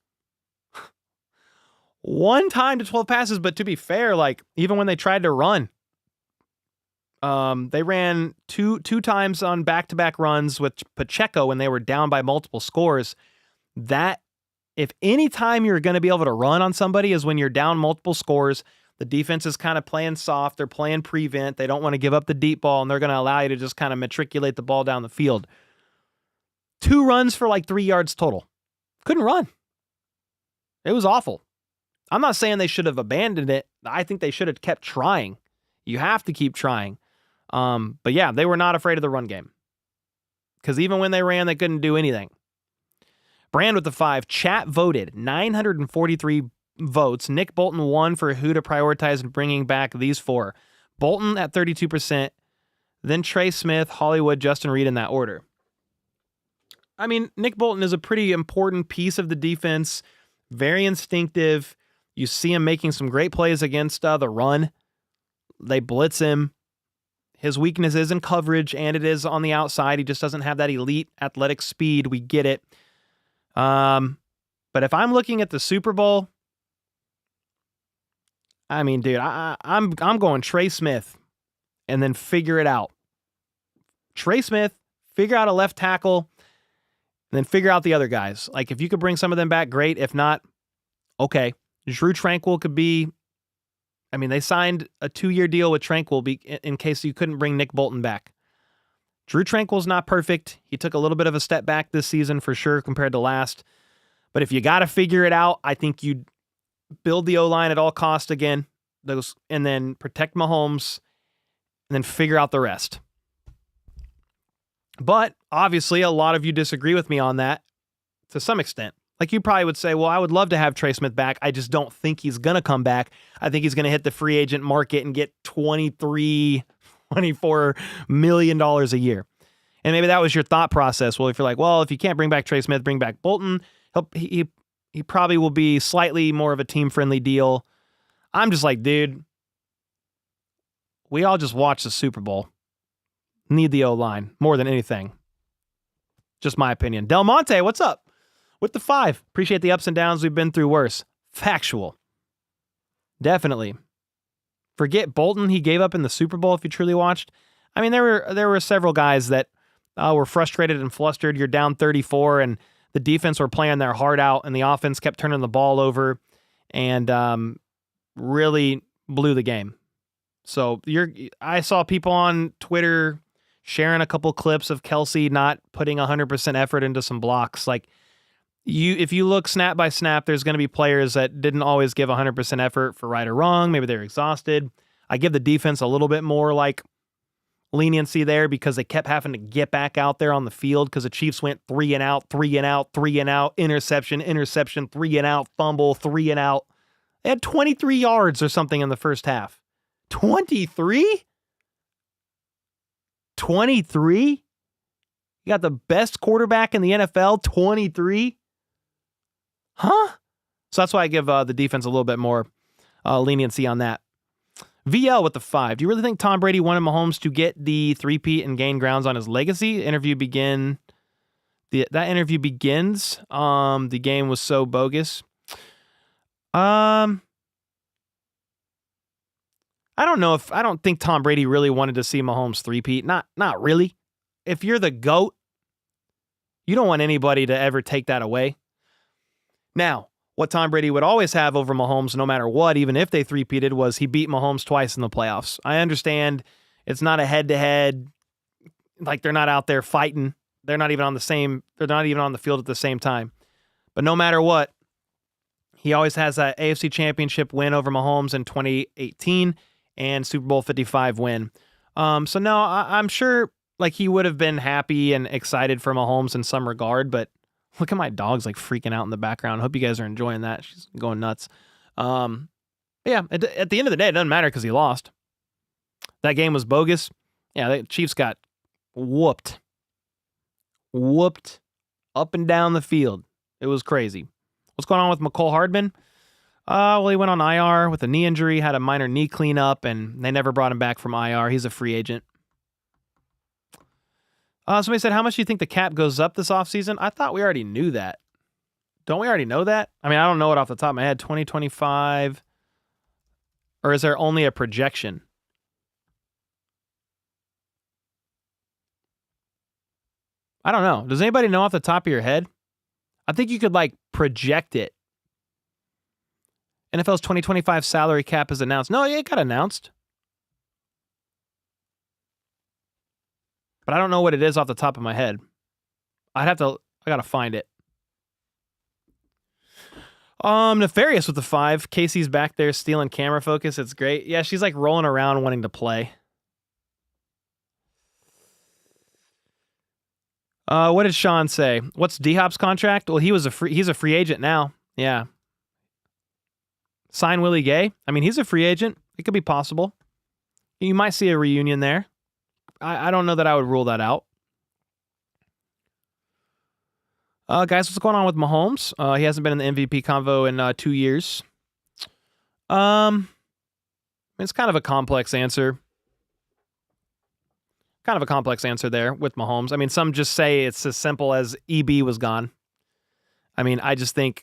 1 time to 12 passes, but to be fair, like, even when they tried to run, they ran two times on back-to-back runs with Pacheco when they were down by multiple scores. That, if any time you're going to be able to run on somebody is when you're down multiple scores, the defense is kind of playing soft, they're playing prevent, they don't want to give up the deep ball, and they're going to allow you to just kind of matriculate the ball down the field. 2 runs for like 3 yards total. Couldn't run. It was awful. I'm not saying they should have abandoned it. I think they should have kept trying. You have to keep trying. But yeah, they were not afraid of the run game. Because even when they ran, they couldn't do anything. Brand with the 5. Chat voted 943 votes. Nick Bolton won for who to prioritize in bringing back these 4. Bolton at 32%, then Trey Smith, Hollywood, Justin Reed in that order. I mean, Nick Bolton is a pretty important piece of the defense. Very instinctive. You see him making some great plays against the run. They blitz him. His weakness is in coverage, and it is on the outside. He just doesn't have that elite athletic speed. We get it. But if I'm looking at the Super Bowl, I mean, dude, I'm going Trey Smith and then figure it out. Trey Smith, figure out a left tackle, and then figure out the other guys. Like, if you could bring some of them back, great. If not, okay. Drew Tranquill could be, I mean, they signed a 2-year deal with Tranquill in case you couldn't bring Nick Bolton back. Drew Tranquill's not perfect. He took a little bit of a step back this season for sure compared to last. But if you got to figure it out, I think you build the O-line at all costs again, and then protect Mahomes, and then figure out the rest. But obviously, a lot of you disagree with me on that to some extent. Like, you probably would say, well, I would love to have Trey Smith back. I just don't think he's going to come back. I think he's going to hit the free agent market and get $24 million a year. And maybe that was your thought process. Well, if you're like, well, if you can't bring back Trey Smith, bring back Bolton. He probably will be slightly more of a team-friendly deal. I'm just like, dude, we all just watched the Super Bowl. Need the O-line more than anything. Just my opinion. Del Monte, what's up? With the 5. Appreciate the ups and downs. We've been through worse. Factual. Definitely. Forget Bolton. He gave up in the Super Bowl if you truly watched. I mean, there were several guys that were frustrated and flustered. You're down 34, and the defense were playing their heart out, and the offense kept turning the ball over and really blew the game. So I saw people on Twitter sharing a couple clips of Kelsey not putting 100% effort into some blocks. Like, if you look snap by snap, there's going to be players that didn't always give 100% effort for right or wrong. Maybe they're exhausted. I give the defense a little bit more like leniency there because they kept having to get back out there on the field because the Chiefs went 3 and out, 3 and out, 3 and out, interception, 3 and out, fumble, 3 and out. They had 23 yards or something in the first half. 23? 23? You got the best quarterback in the NFL, 23? Huh? So that's why I give the defense a little bit more leniency on that. VL with the 5. Do you really think Tom Brady wanted Mahomes to get the three-peat and gain grounds on his legacy? That interview begins. The game was so bogus. I don't think Tom Brady really wanted to see Mahomes three-peat. Not really. If you're the GOAT, You don't want anybody to ever take that away. Now, what Tom Brady would always have over Mahomes, no matter what, even if they three-peated, was he beat Mahomes twice in the playoffs. I understand it's not a head-to-head, like they're not out there fighting. They're not even on the field at the same time. But no matter what, he always has that AFC Championship win over Mahomes in 2018 and Super Bowl 55 win. So no, I'm sure like he would have been happy and excited for Mahomes in some regard, but look at my dog's like freaking out in the background. Hope you guys are enjoying that. She's going nuts. Yeah, at the end of the day, it doesn't matter because he lost. That game was bogus. Yeah, the Chiefs got whooped up and down the field. It was crazy. What's going on with McCole Hardman? Well, he went on IR with a knee injury, had a minor knee cleanup, and they never brought him back from IR. He's a free agent. Somebody said, how much do you think the cap goes up this offseason? I thought we already knew that. Don't we already know that? I mean, I don't know it off the top of my head. 2025. Or is there only a projection? I don't know. Does anybody know off the top of your head? I think you could like project it. NFL's 2025 salary cap is announced. No, it got announced. But I don't know what it is off the top of my head. I gotta find it. Nefarious with the 5. Casey's back there stealing camera focus. It's great. Yeah, she's like rolling around wanting to play. What did Sean say? What's D-Hop's contract? Well, he's a free agent now. Yeah. Sign Willie Gay? I mean, he's a free agent. It could be possible. You might see a reunion there. I don't know that I would rule that out. Guys, what's going on with Mahomes? He hasn't been in the MVP convo in 2 years. It's kind of a complex answer. Kind of a complex answer there with Mahomes. I mean, some just say it's as simple as EB was gone. I mean, I just think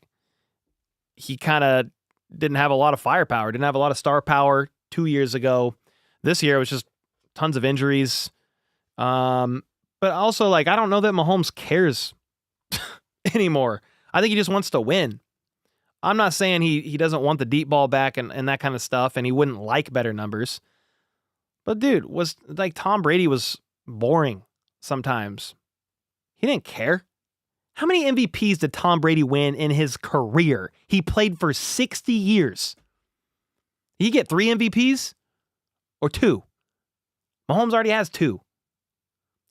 he kind of didn't have a lot of firepower, didn't have a lot of star power 2 years ago. This year it was just tons of injuries. But also, like, I don't know that Mahomes cares anymore. I think he just wants to win. I'm not saying he doesn't want the deep ball back and that kind of stuff, and he wouldn't like better numbers. But dude, was like Tom Brady was boring sometimes. He didn't care. How many MVPs did Tom Brady win in his career? He played for 60 years. Did he get 3 MVPs? Or 2? Mahomes already has 2.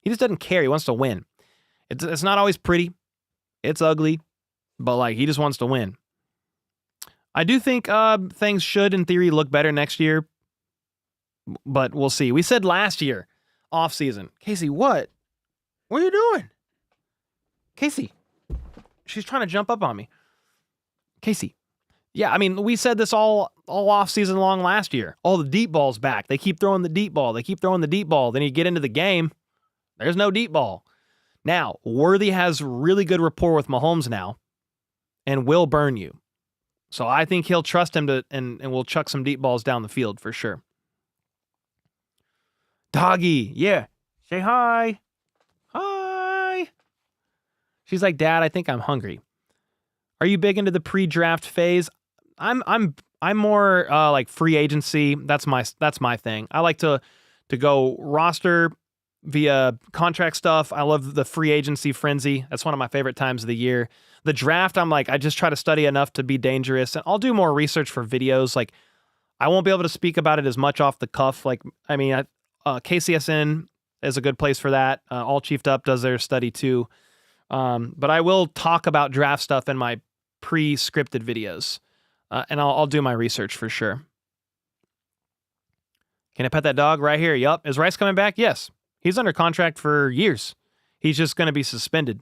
He just doesn't care. He wants to win. It's not always pretty. It's ugly. But like, he just wants to win. I do think things should, in theory, look better next year. But we'll see. We said last year, off season. Casey, what? What are you doing? Casey. She's trying to jump up on me. Casey. Yeah, I mean, we said this all off season long last year. All the deep ball's back. They keep throwing the deep ball. Then you get into the game. There's no deep ball. Now, Worthy has really good rapport with Mahomes now and will burn you. So I think he'll trust him to and will chuck some deep balls down the field for sure. Doggy, yeah. Say hi. Hi. She's like, Dad, I think I'm hungry. Are you big into the pre-draft phase? I'm more like free agency. That's my thing. I like to go roster via contract stuff. I love the free agency frenzy. That's one of my favorite times of the year. The draft, I'm like, I just try to study enough to be dangerous, and I'll do more research for videos. Like, I won't be able to speak about it as much off the cuff. Like, I mean, KCSN is a good place for that. All Chiefed Up does their study too. But I will talk about draft stuff in my pre-scripted videos. And I'll do my research for sure. Can I pet that dog right here? Yup. Is Rice coming back? Yes. He's under contract for years. He's just going to be suspended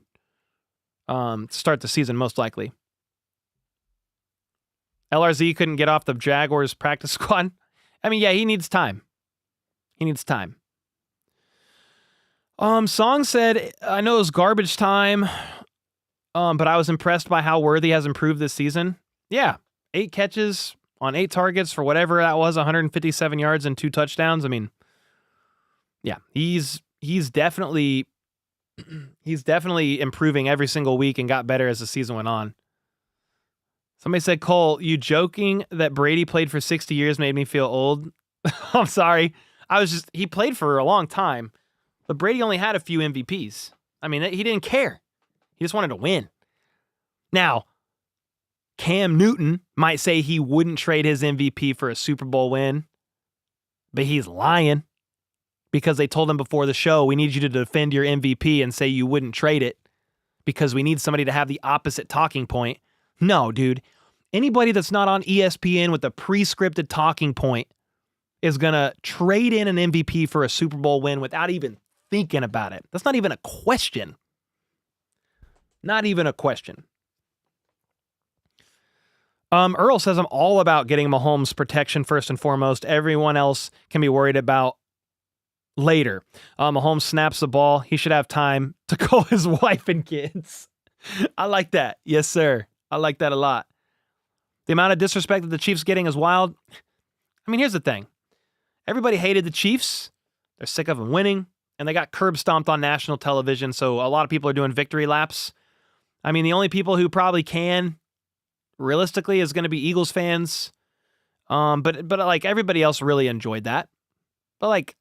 to start the season, most likely. LRZ couldn't get off the Jaguars practice squad. I mean, yeah, he needs time. Song said, I know it was garbage time, but I was impressed by how Worthy has improved this season. Yeah, 8 catches on 8 targets for whatever that was, 157 yards and 2 touchdowns. I mean, yeah, he's definitely He's definitely improving every single week and got better as the season went on. Somebody said, Cole, you joking that Brady played for 60 years made me feel old? I'm sorry. He played for a long time, but Brady only had a few MVPs. I mean, he didn't care. He just wanted to win. Now, Cam Newton might say he wouldn't trade his MVP for a Super Bowl win, but he's lying because they told him before the show, we need you to defend your MVP and say you wouldn't trade it because we need somebody to have the opposite talking point. No, dude. Anybody that's not on ESPN with a pre-scripted talking point is going to trade in an MVP for a Super Bowl win without even thinking about it. That's not even a question. Not even a question. Earl says, I'm all about getting Mahomes protection first and foremost. Everyone else can be worried about later. Mahomes snaps the ball. He should have time to call his wife and kids. I like that. Yes, sir. I like that a lot. The amount of disrespect that the Chiefs getting is wild. I mean, here's the thing. Everybody hated the Chiefs. They're sick of them winning, and they got curb stomped on national television, so a lot of people are doing victory laps. I mean, the only people who probably can, realistically, is going to be Eagles fans. But like everybody else really enjoyed that. But like,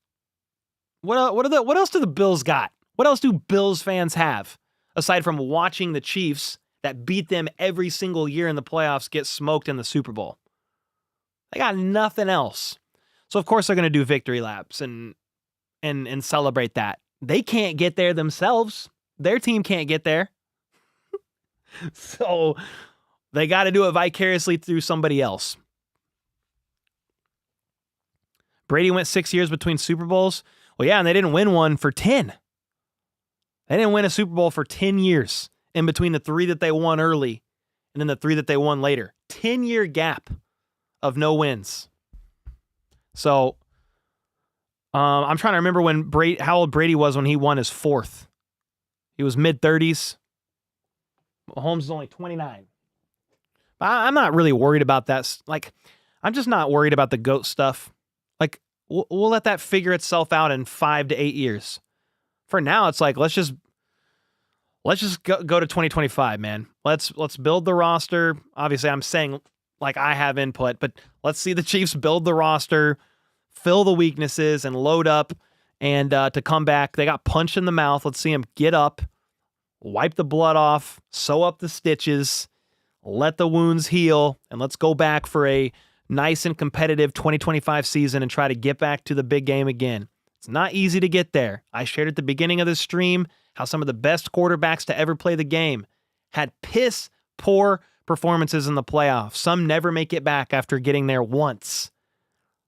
what else do the Bills got? What else do Bills fans have aside from watching the Chiefs that beat them every single year in the playoffs get smoked in the Super Bowl? They got nothing else. So of course they're going to do victory laps and celebrate that. They can't get there themselves. Their team can't get there. So they got to do it vicariously through somebody else. Brady went 6 years between Super Bowls. Well, yeah, and they didn't win one for 10. They didn't win a Super Bowl for 10 years in between the 3 that they won early and then the 3 that they won later. 10-year gap of no wins. So I'm trying to remember how old Brady was when he won his 4th. He was mid-30s. Mahomes is only 29. I'm not really worried about that. Like, I'm just not worried about the GOAT stuff. Like, we'll let that figure itself out in 5 to 8 years. For now, it's like, let's just go to 2025, man. Let's build the roster. Obviously, I'm saying like I have input, but let's see the Chiefs build the roster, fill the weaknesses, and load up. And to come back, they got punched in the mouth. Let's see them get up, wipe the blood off, sew up the stitches, let the wounds heal, and let's go back for a nice and competitive 2025 season and try to get back to the big game again. It's not easy to get there. I shared at the beginning of this stream how some of the best quarterbacks to ever play the game had piss poor performances in the playoffs. Some never make it back after getting there once.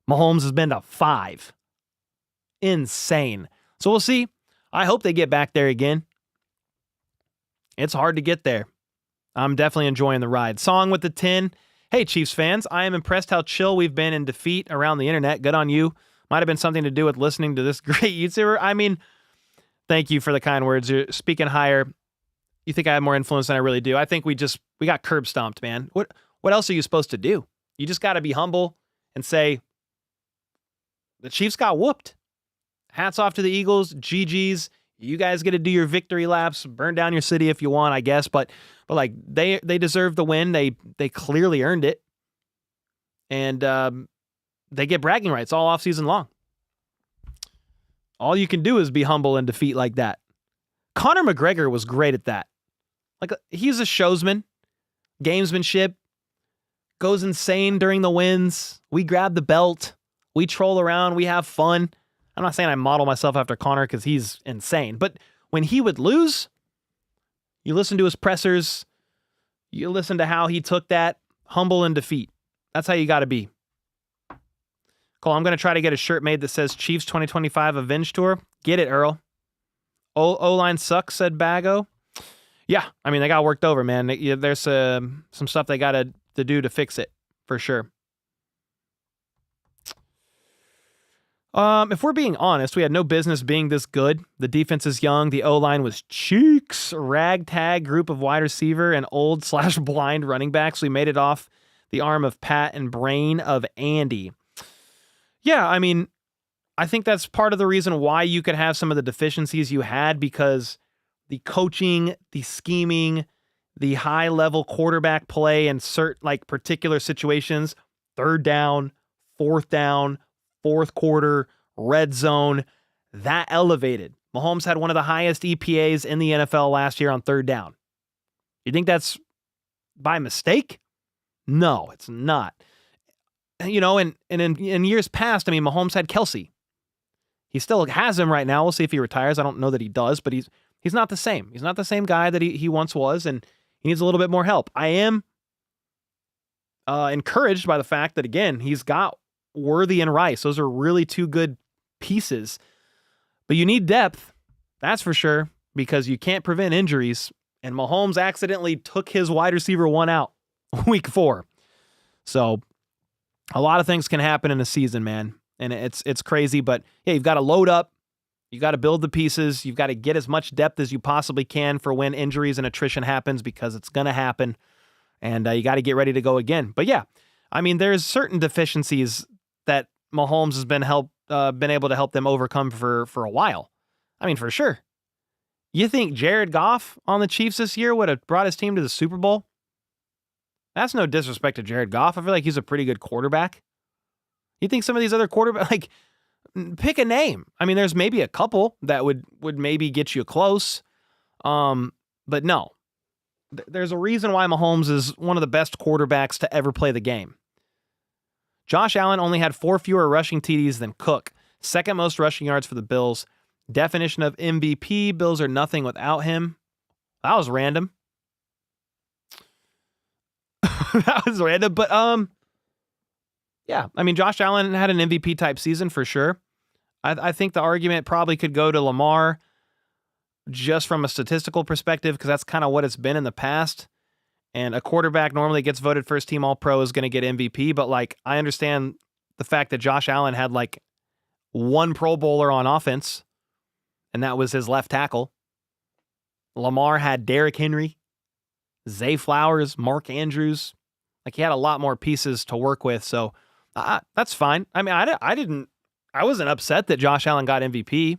Mahomes has been to 5. Insane. So we'll see. I hope they get back there again. It's hard to get there. I'm definitely enjoying the ride. Song with the 10. Hey, Chiefs fans, I am impressed how chill we've been in defeat around the internet. Good on you. Might have been something to do with listening to this great YouTuber. I mean, thank you for the kind words. You're speaking higher. You think I have more influence than I really do. I think we got curb stomped, man. What else are you supposed to do? You just got to be humble and say, the Chiefs got whooped. Hats off to the Eagles. GG's. You guys get to do your victory laps, burn down your city if you want, I guess. But like they deserve the win. They clearly earned it. And they get bragging rights all offseason long. All you can do is be humble in defeat like that. Conor McGregor was great at that. Like, he's a showsman, gamesmanship, goes insane during the wins. We grab the belt. We troll around. We have fun. I'm not saying I model myself after Conor because he's insane. But when he would lose, you listen to his pressers. You listen to how he took that, humble in defeat. That's how you got to be. Cole, I'm going to try to get a shirt made that says Chiefs 2025 Avenge Tour. Get it, Earl. O-line sucks, said Bago. Yeah, I mean, they got worked over, man. There's some stuff they got to do to fix it, for sure. If we're being honest, we had no business being this good. The defense is young. The O-line was cheeks. Ragtag group of wide receiver and old/blind running backs. We made it off the arm of Pat and brain of Andy. Yeah, I mean, I think that's part of the reason why you could have some of the deficiencies you had, because the coaching, the scheming, the high-level quarterback play in certain particular situations, third down, fourth quarter, red zone, that elevated. Mahomes had one of the highest EPAs in the NFL last year on third down. You think that's by mistake? No, it's not. You know, and in years past, I mean, Mahomes had Kelsey. He still has him right now. We'll see if he retires. I don't know that he does, but he's not the same. He's not the same guy that he once was, and he needs a little bit more help. I am encouraged by the fact that, again, he's got Worthy and Rice. Those are really two good pieces. But you need depth, that's for sure, because you can't prevent injuries. And Mahomes accidentally took his wide receiver one out week 4. So a lot of things can happen in a season, man. And it's crazy. But yeah, you've got to load up. You got to build the pieces. You've got to get as much depth as you possibly can for when injuries and attrition happens, because it's going to happen. And you got to get ready to go again. But yeah, I mean, there's certain deficiencies that Mahomes has been able to help them overcome for a while. I mean, for sure. You think Jared Goff on the Chiefs this year would have brought his team to the Super Bowl? That's no disrespect to Jared Goff. I feel like he's a pretty good quarterback. You think some of these other quarterbacks, pick a name. I mean, there's maybe a couple that would maybe get you close. But no. There's a reason why Mahomes is one of the best quarterbacks to ever play the game. Josh Allen only had 4 fewer rushing TDs than Cook. Second most rushing yards for the Bills. Definition of MVP, Bills are nothing without him. That was random. That was random, but yeah. I mean, Josh Allen had an MVP type season for sure. I think the argument probably could go to Lamar just from a statistical perspective, because that's kind of what it's been in the past. And a quarterback normally gets voted first team All-Pro is going to get MVP, but I understand the fact that Josh Allen had one Pro Bowler on offense, and that was his left tackle. Lamar had Derrick Henry, Zay Flowers, Mark Andrews. He had a lot more pieces to work with, so that's fine. I mean, I wasn't upset that Josh Allen got MVP.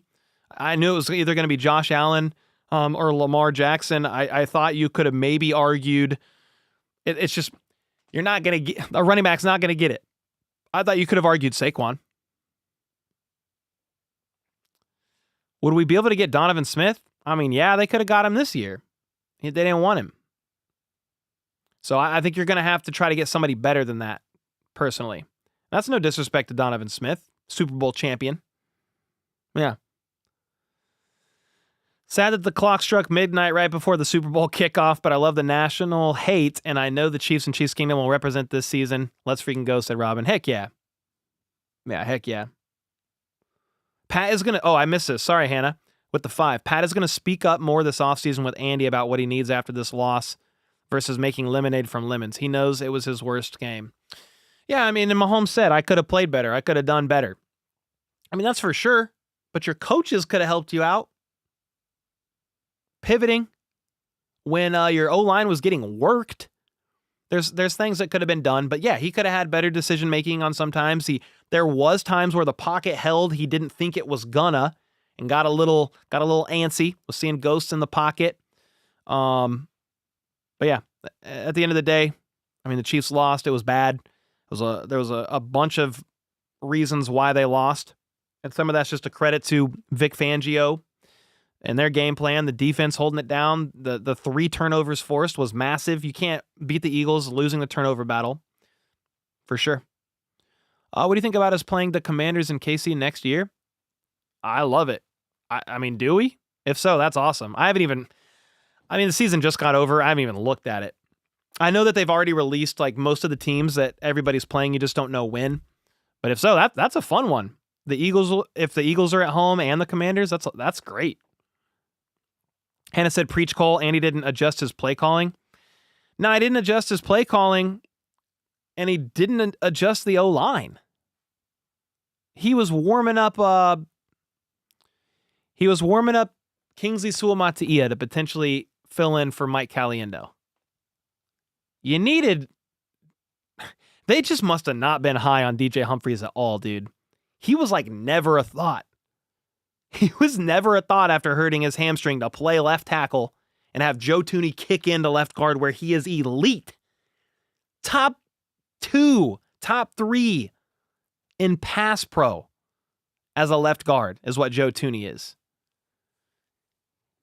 I knew it was either going to be Josh Allen or Lamar Jackson. I thought you could have maybe argued. It's just, you're not going to get, a running back's not going to get it. I thought you could have argued Saquon. Would we be able to get Donovan Smith? I mean, yeah, they could have got him this year. They didn't want him. So I think you're going to have to try to get somebody better than that, personally. That's no disrespect to Donovan Smith, Super Bowl champion. Yeah. Sad that the clock struck midnight right before the Super Bowl kickoff, but I love the national hate, and I know the Chiefs and Chiefs Kingdom will represent this season. Let's freaking go, said Robin. Heck yeah. Yeah, heck yeah. Pat is going to... Oh, I missed this. Sorry, Hannah. With the 5. Pat is going to speak up more this offseason with Andy about what he needs after this loss versus making lemonade from lemons. He knows it was his worst game. Yeah, I mean, and Mahomes said, I could have played better. I could have done better. I mean, that's for sure. But your coaches could have helped you out. Pivoting when your O-line was getting worked. There's things that could have been done, but yeah, he could have had better decision making on sometimes. There was times where the pocket held, he didn't think it was gonna, and got a little antsy, was seeing ghosts in the pocket. But yeah, at the end of the day, I mean, the Chiefs lost. It was bad. There was a bunch of reasons why they lost, and some of that's just a credit to Vic Fangio and their game plan, the defense holding it down. The 3 turnovers forced was massive. You can't beat the Eagles losing the turnover battle, for sure. What do you think about us playing the Commanders in KC next year? I love it. I mean, do we? If so, that's awesome. The season just got over. I haven't even looked at it. I know that they've already released most of the teams that everybody's playing. You just don't know when. But if so, that's a fun one. If the Eagles are at home and the Commanders, that's great. Hannah said, preach Cole. Andy didn't adjust his play calling. No, I didn't adjust his play calling, and he didn't adjust the O-line. He was warming up Kingsley Suamataia to potentially fill in for Mike Caliendo. They just must have not been high on DJ Humphries at all, dude. He was never a thought. He was never a thought after hurting his hamstring to play left tackle and have Joe Thuney kick into left guard where he is elite. Top 2, top 3 in pass pro as a left guard is what Joe Thuney is.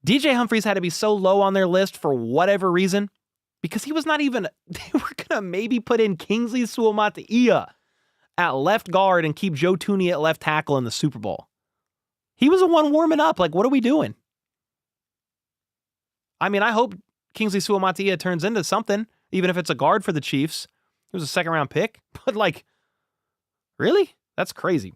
DJ Humphries had to be so low on their list for whatever reason because he was not even, they were going to maybe put in Kingsley Suamataia at left guard and keep Joe Thuney at left tackle in the Super Bowl. He was the one warming up. Like, what are we doing? I mean, I hope Kingsley Suamataia turns into something, even if it's a guard for the Chiefs. He was a second-round pick. But, like, really? That's crazy.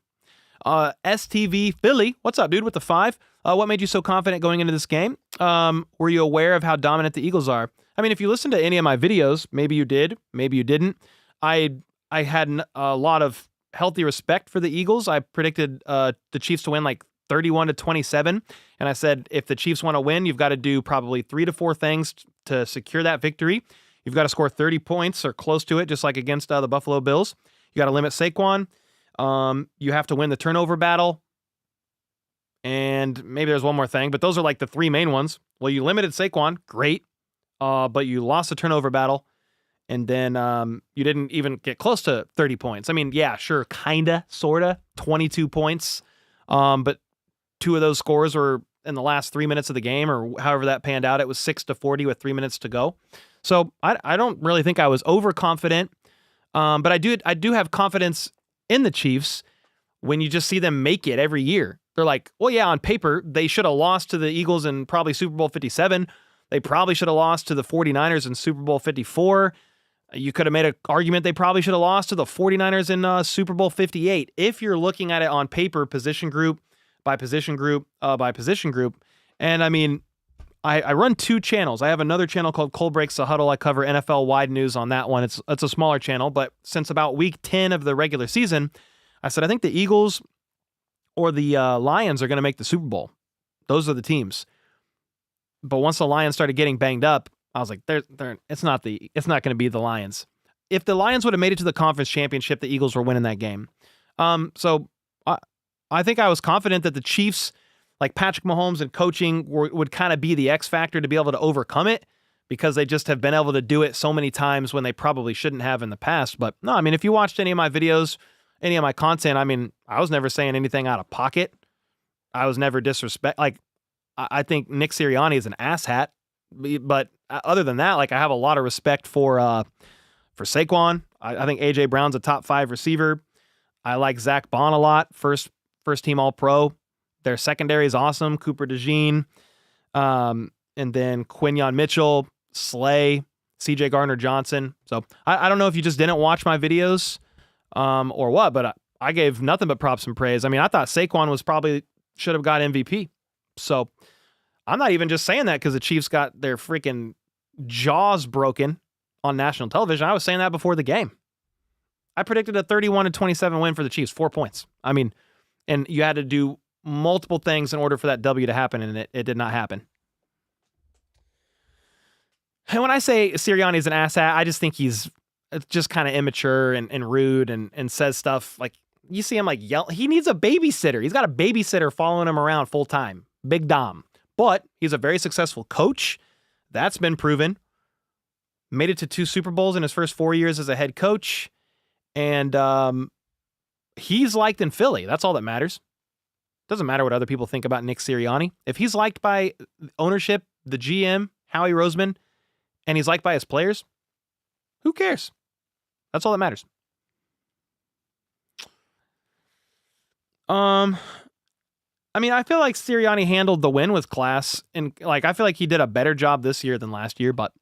STV Philly, what's up, dude, with the 5? What made you so confident going into this game? Were you aware of how dominant the Eagles are? I mean, if you listen to any of my videos, maybe you did, maybe you didn't. I had a lot of healthy respect for the Eagles. I predicted the Chiefs to win like 31-27. And I said, if the Chiefs want to win, you've got to do probably 3 to 4 things to secure that victory. You've got to score 30 points or close to it, just like against the Buffalo Bills. You got to limit Saquon. You have to win the turnover battle. And maybe there's one more thing, but those are like the 3 main ones. Well, you limited Saquon. Great. But you lost the turnover battle. And then you didn't even get close to 30 points. I mean, yeah, sure, kinda, sorta, 22 points. But 2 of those scores were in the last 3 minutes of the game, or however that panned out. It was 6-40 with 3 minutes to go. So I don't really think I was overconfident. But I do have confidence in the Chiefs when you just see them make it every year. They're like, well, yeah, on paper, they should have lost to the Eagles in probably Super Bowl 57. They probably should have lost to the 49ers in Super Bowl 54. You could have made an argument they probably should have lost to the 49ers in Super Bowl 58. If you're looking at it on paper, position group by position group by position group. And I mean, I run 2 channels. I have another channel called Cole Breaks the Huddle. I cover NFL wide news on that one. It's a smaller channel, but since about week 10 of the regular season, I said, I think the Eagles or the Lions are going to make the Super Bowl. Those are the teams. But once the Lions started getting banged up, I was like, it's not going to be the Lions. If the Lions would have made it to the conference championship, the Eagles were winning that game. So I think I was confident that the Chiefs, like Patrick Mahomes and coaching, would kind of be the X factor to be able to overcome it, because they just have been able to do it so many times when they probably shouldn't have in the past. But no, I mean, if you watched any of my videos, any of my content, I mean, I was never saying anything out of pocket. I was never I think Nick Sirianni is an asshat, but other than that, like, I have a lot of respect for Saquon. I think A.J. Brown's a top 5 receiver. I like Zach Bond a lot, first team All-Pro. Their secondary is awesome. Cooper DeJean, and then Quinyon Mitchell, Slay, C.J. Gardner-Johnson. So I don't know if you just didn't watch my videos or what, but I gave nothing but props and praise. I mean, I thought Saquon should have got MVP. So I'm not even just saying that because the Chiefs got their freaking jaws broken on national television. I was saying that before the game. I predicted a 31-27 win for the Chiefs, 4 points. I mean, and you had to do multiple things in order for that W to happen, and it did not happen. And when I say Sirianni's an asshat, I just think he's just kind of immature and rude and says stuff like, you see him like yell. He needs a babysitter. He's got a babysitter following him around full time. Big Dom. But he's a very successful coach. That's been proven. Made it to 2 Super Bowls in his first 4 years as a head coach. And he's liked in Philly. That's all that matters. Doesn't matter what other people think about Nick Sirianni. If he's liked by ownership, the GM, Howie Roseman, and he's liked by his players, who cares? That's all that matters. I mean, I feel like Sirianni handled the win with class, and like, I feel like he did a better job this year than last year, but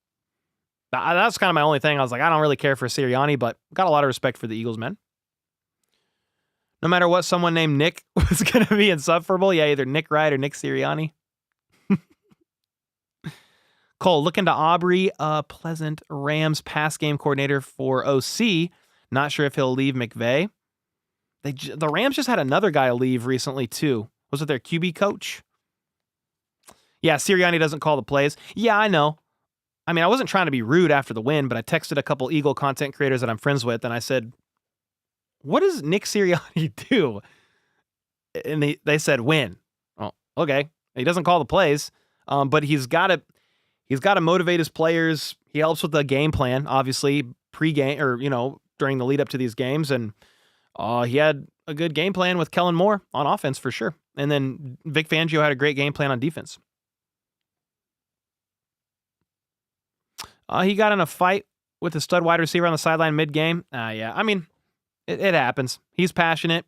that's kind of my only thing. I was like, I don't really care for Sirianni, but got a lot of respect for the Eagles, man. No matter what, someone named Nick was going to be insufferable. Yeah, either Nick Wright or Nick Sirianni. Cole, look into Aubrey Pleasant, Rams pass game coordinator for OC. Not sure if he'll leave McVay. The Rams just had another guy leave recently, too. Was it their QB coach? Yeah, Sirianni doesn't call the plays. Yeah, I know. I mean, I wasn't trying to be rude after the win, but I texted a couple Eagle content creators that I'm friends with, and I said, what does Nick Sirianni do? And they said, win. Oh, Okay, he doesn't call the plays, but he's got to motivate his players. He helps with the game plan, obviously, pre-game or during the lead up to these games, and he had a good game plan with Kellen Moore on offense for sure. And then Vic Fangio had a great game plan on defense. He got in a fight with a stud wide receiver on the sideline mid-game. Yeah, I mean, it happens. He's passionate.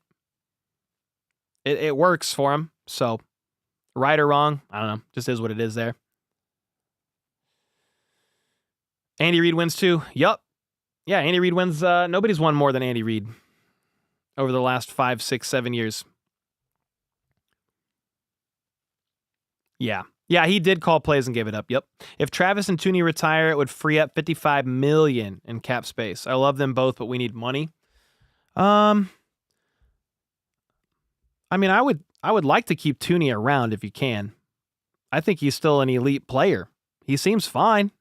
It works for him. So, right or wrong, I don't know. Just is what it is there. Andy Reid wins too. Yup. Yeah, Andy Reid wins. Nobody's won more than Andy Reid over the last 5, 6, 7 years. Yeah. Yeah, he did call plays and gave it up. Yep. If Travis and Tooney retire, it would free up $55 million in cap space. I love them both, but we need money. I mean, I would like to keep Tooney around if you can. I think he's still an elite player. He seems fine.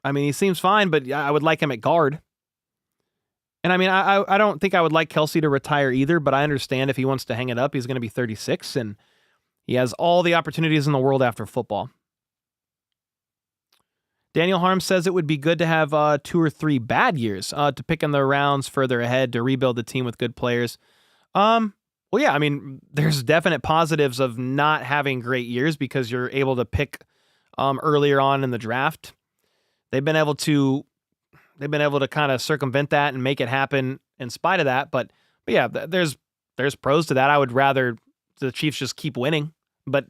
I mean, he seems fine, but I would like him at guard. And I mean, I don't think I would like Kelsey to retire either, but I understand if he wants to hang it up, he's going to be 36, and he has all the opportunities in the world after football. Daniel Harm says it would be good to have 2 or 3 bad years to pick in the rounds further ahead to rebuild the team with good players. Well, yeah, I mean, there's definite positives of not having great years because you're able to pick earlier on in the draft. They've been able to kind of circumvent that and make it happen in spite of that. But yeah, there's pros to that. I would rather the Chiefs just keep winning. But,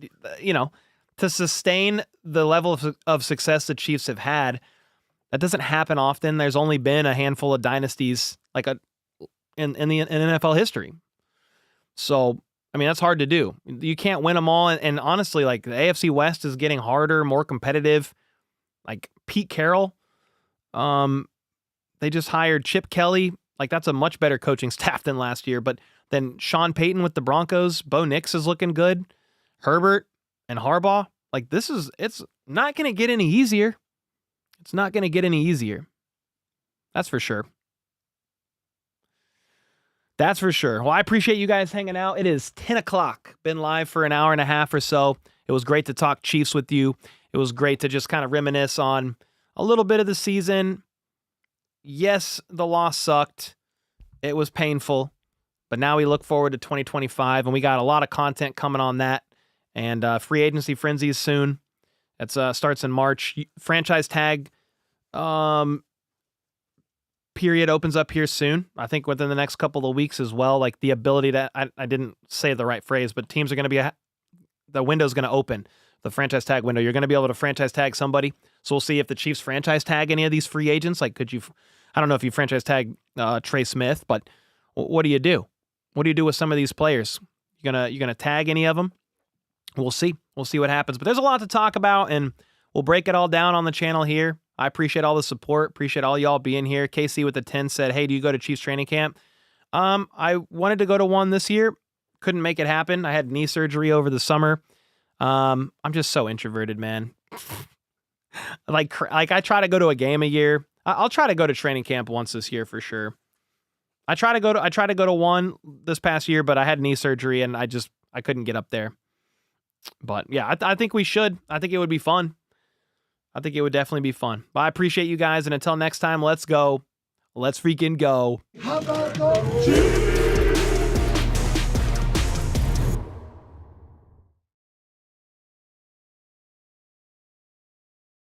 to sustain the level of success the Chiefs have had, that doesn't happen often. There's only been a handful of dynasties in NFL history. So, I mean, that's hard to do. You can't win them all. And honestly, the AFC West is getting harder, more competitive. Like Pete Carroll, they just hired Chip Kelly. That's a much better coaching staff than last year. But then Sean Payton with the Broncos, Bo Nix is looking good. Herbert and Harbaugh, it's not going to get any easier. It's not going to get any easier. That's for sure. That's for sure. Well, I appreciate you guys hanging out. It is 10 o'clock. Been live for an hour and a half or so. It was great to talk Chiefs with you. It was great to just kind of reminisce on a little bit of the season. Yes, the loss sucked. It was painful. But now we look forward to 2025, and we got a lot of content coming on that. And free agency frenzies soon. It starts in March. Franchise tag period opens up here soon. I think within the next couple of weeks as well. The ability to, I didn't say the right phrase, but teams are going to be, the window's going to open. The franchise tag window. You're going to be able to franchise tag somebody. So we'll see if the Chiefs franchise tag any of these free agents. I don't know if you franchise tag Trey Smith, but what do you do? What do you do with some of these players? You gonna tag any of them? We'll see. We'll see what happens. But there's a lot to talk about, and we'll break it all down on the channel here. I appreciate all the support. Appreciate all y'all being here. KC with the 10 said, hey, do you go to Chiefs training camp? I wanted to go to one this year. Couldn't make it happen. I had knee surgery over the summer. I'm just so introverted, man. I try to go to a game a year. I'll try to go to training camp once this year for sure. I try to go to one this past year, but I had knee surgery and I couldn't get up there. But yeah, I think we should. I think it would be fun. I think it would definitely be fun. But I appreciate you guys, and until next time, let's go. Let's freaking go. How about the Chiefs?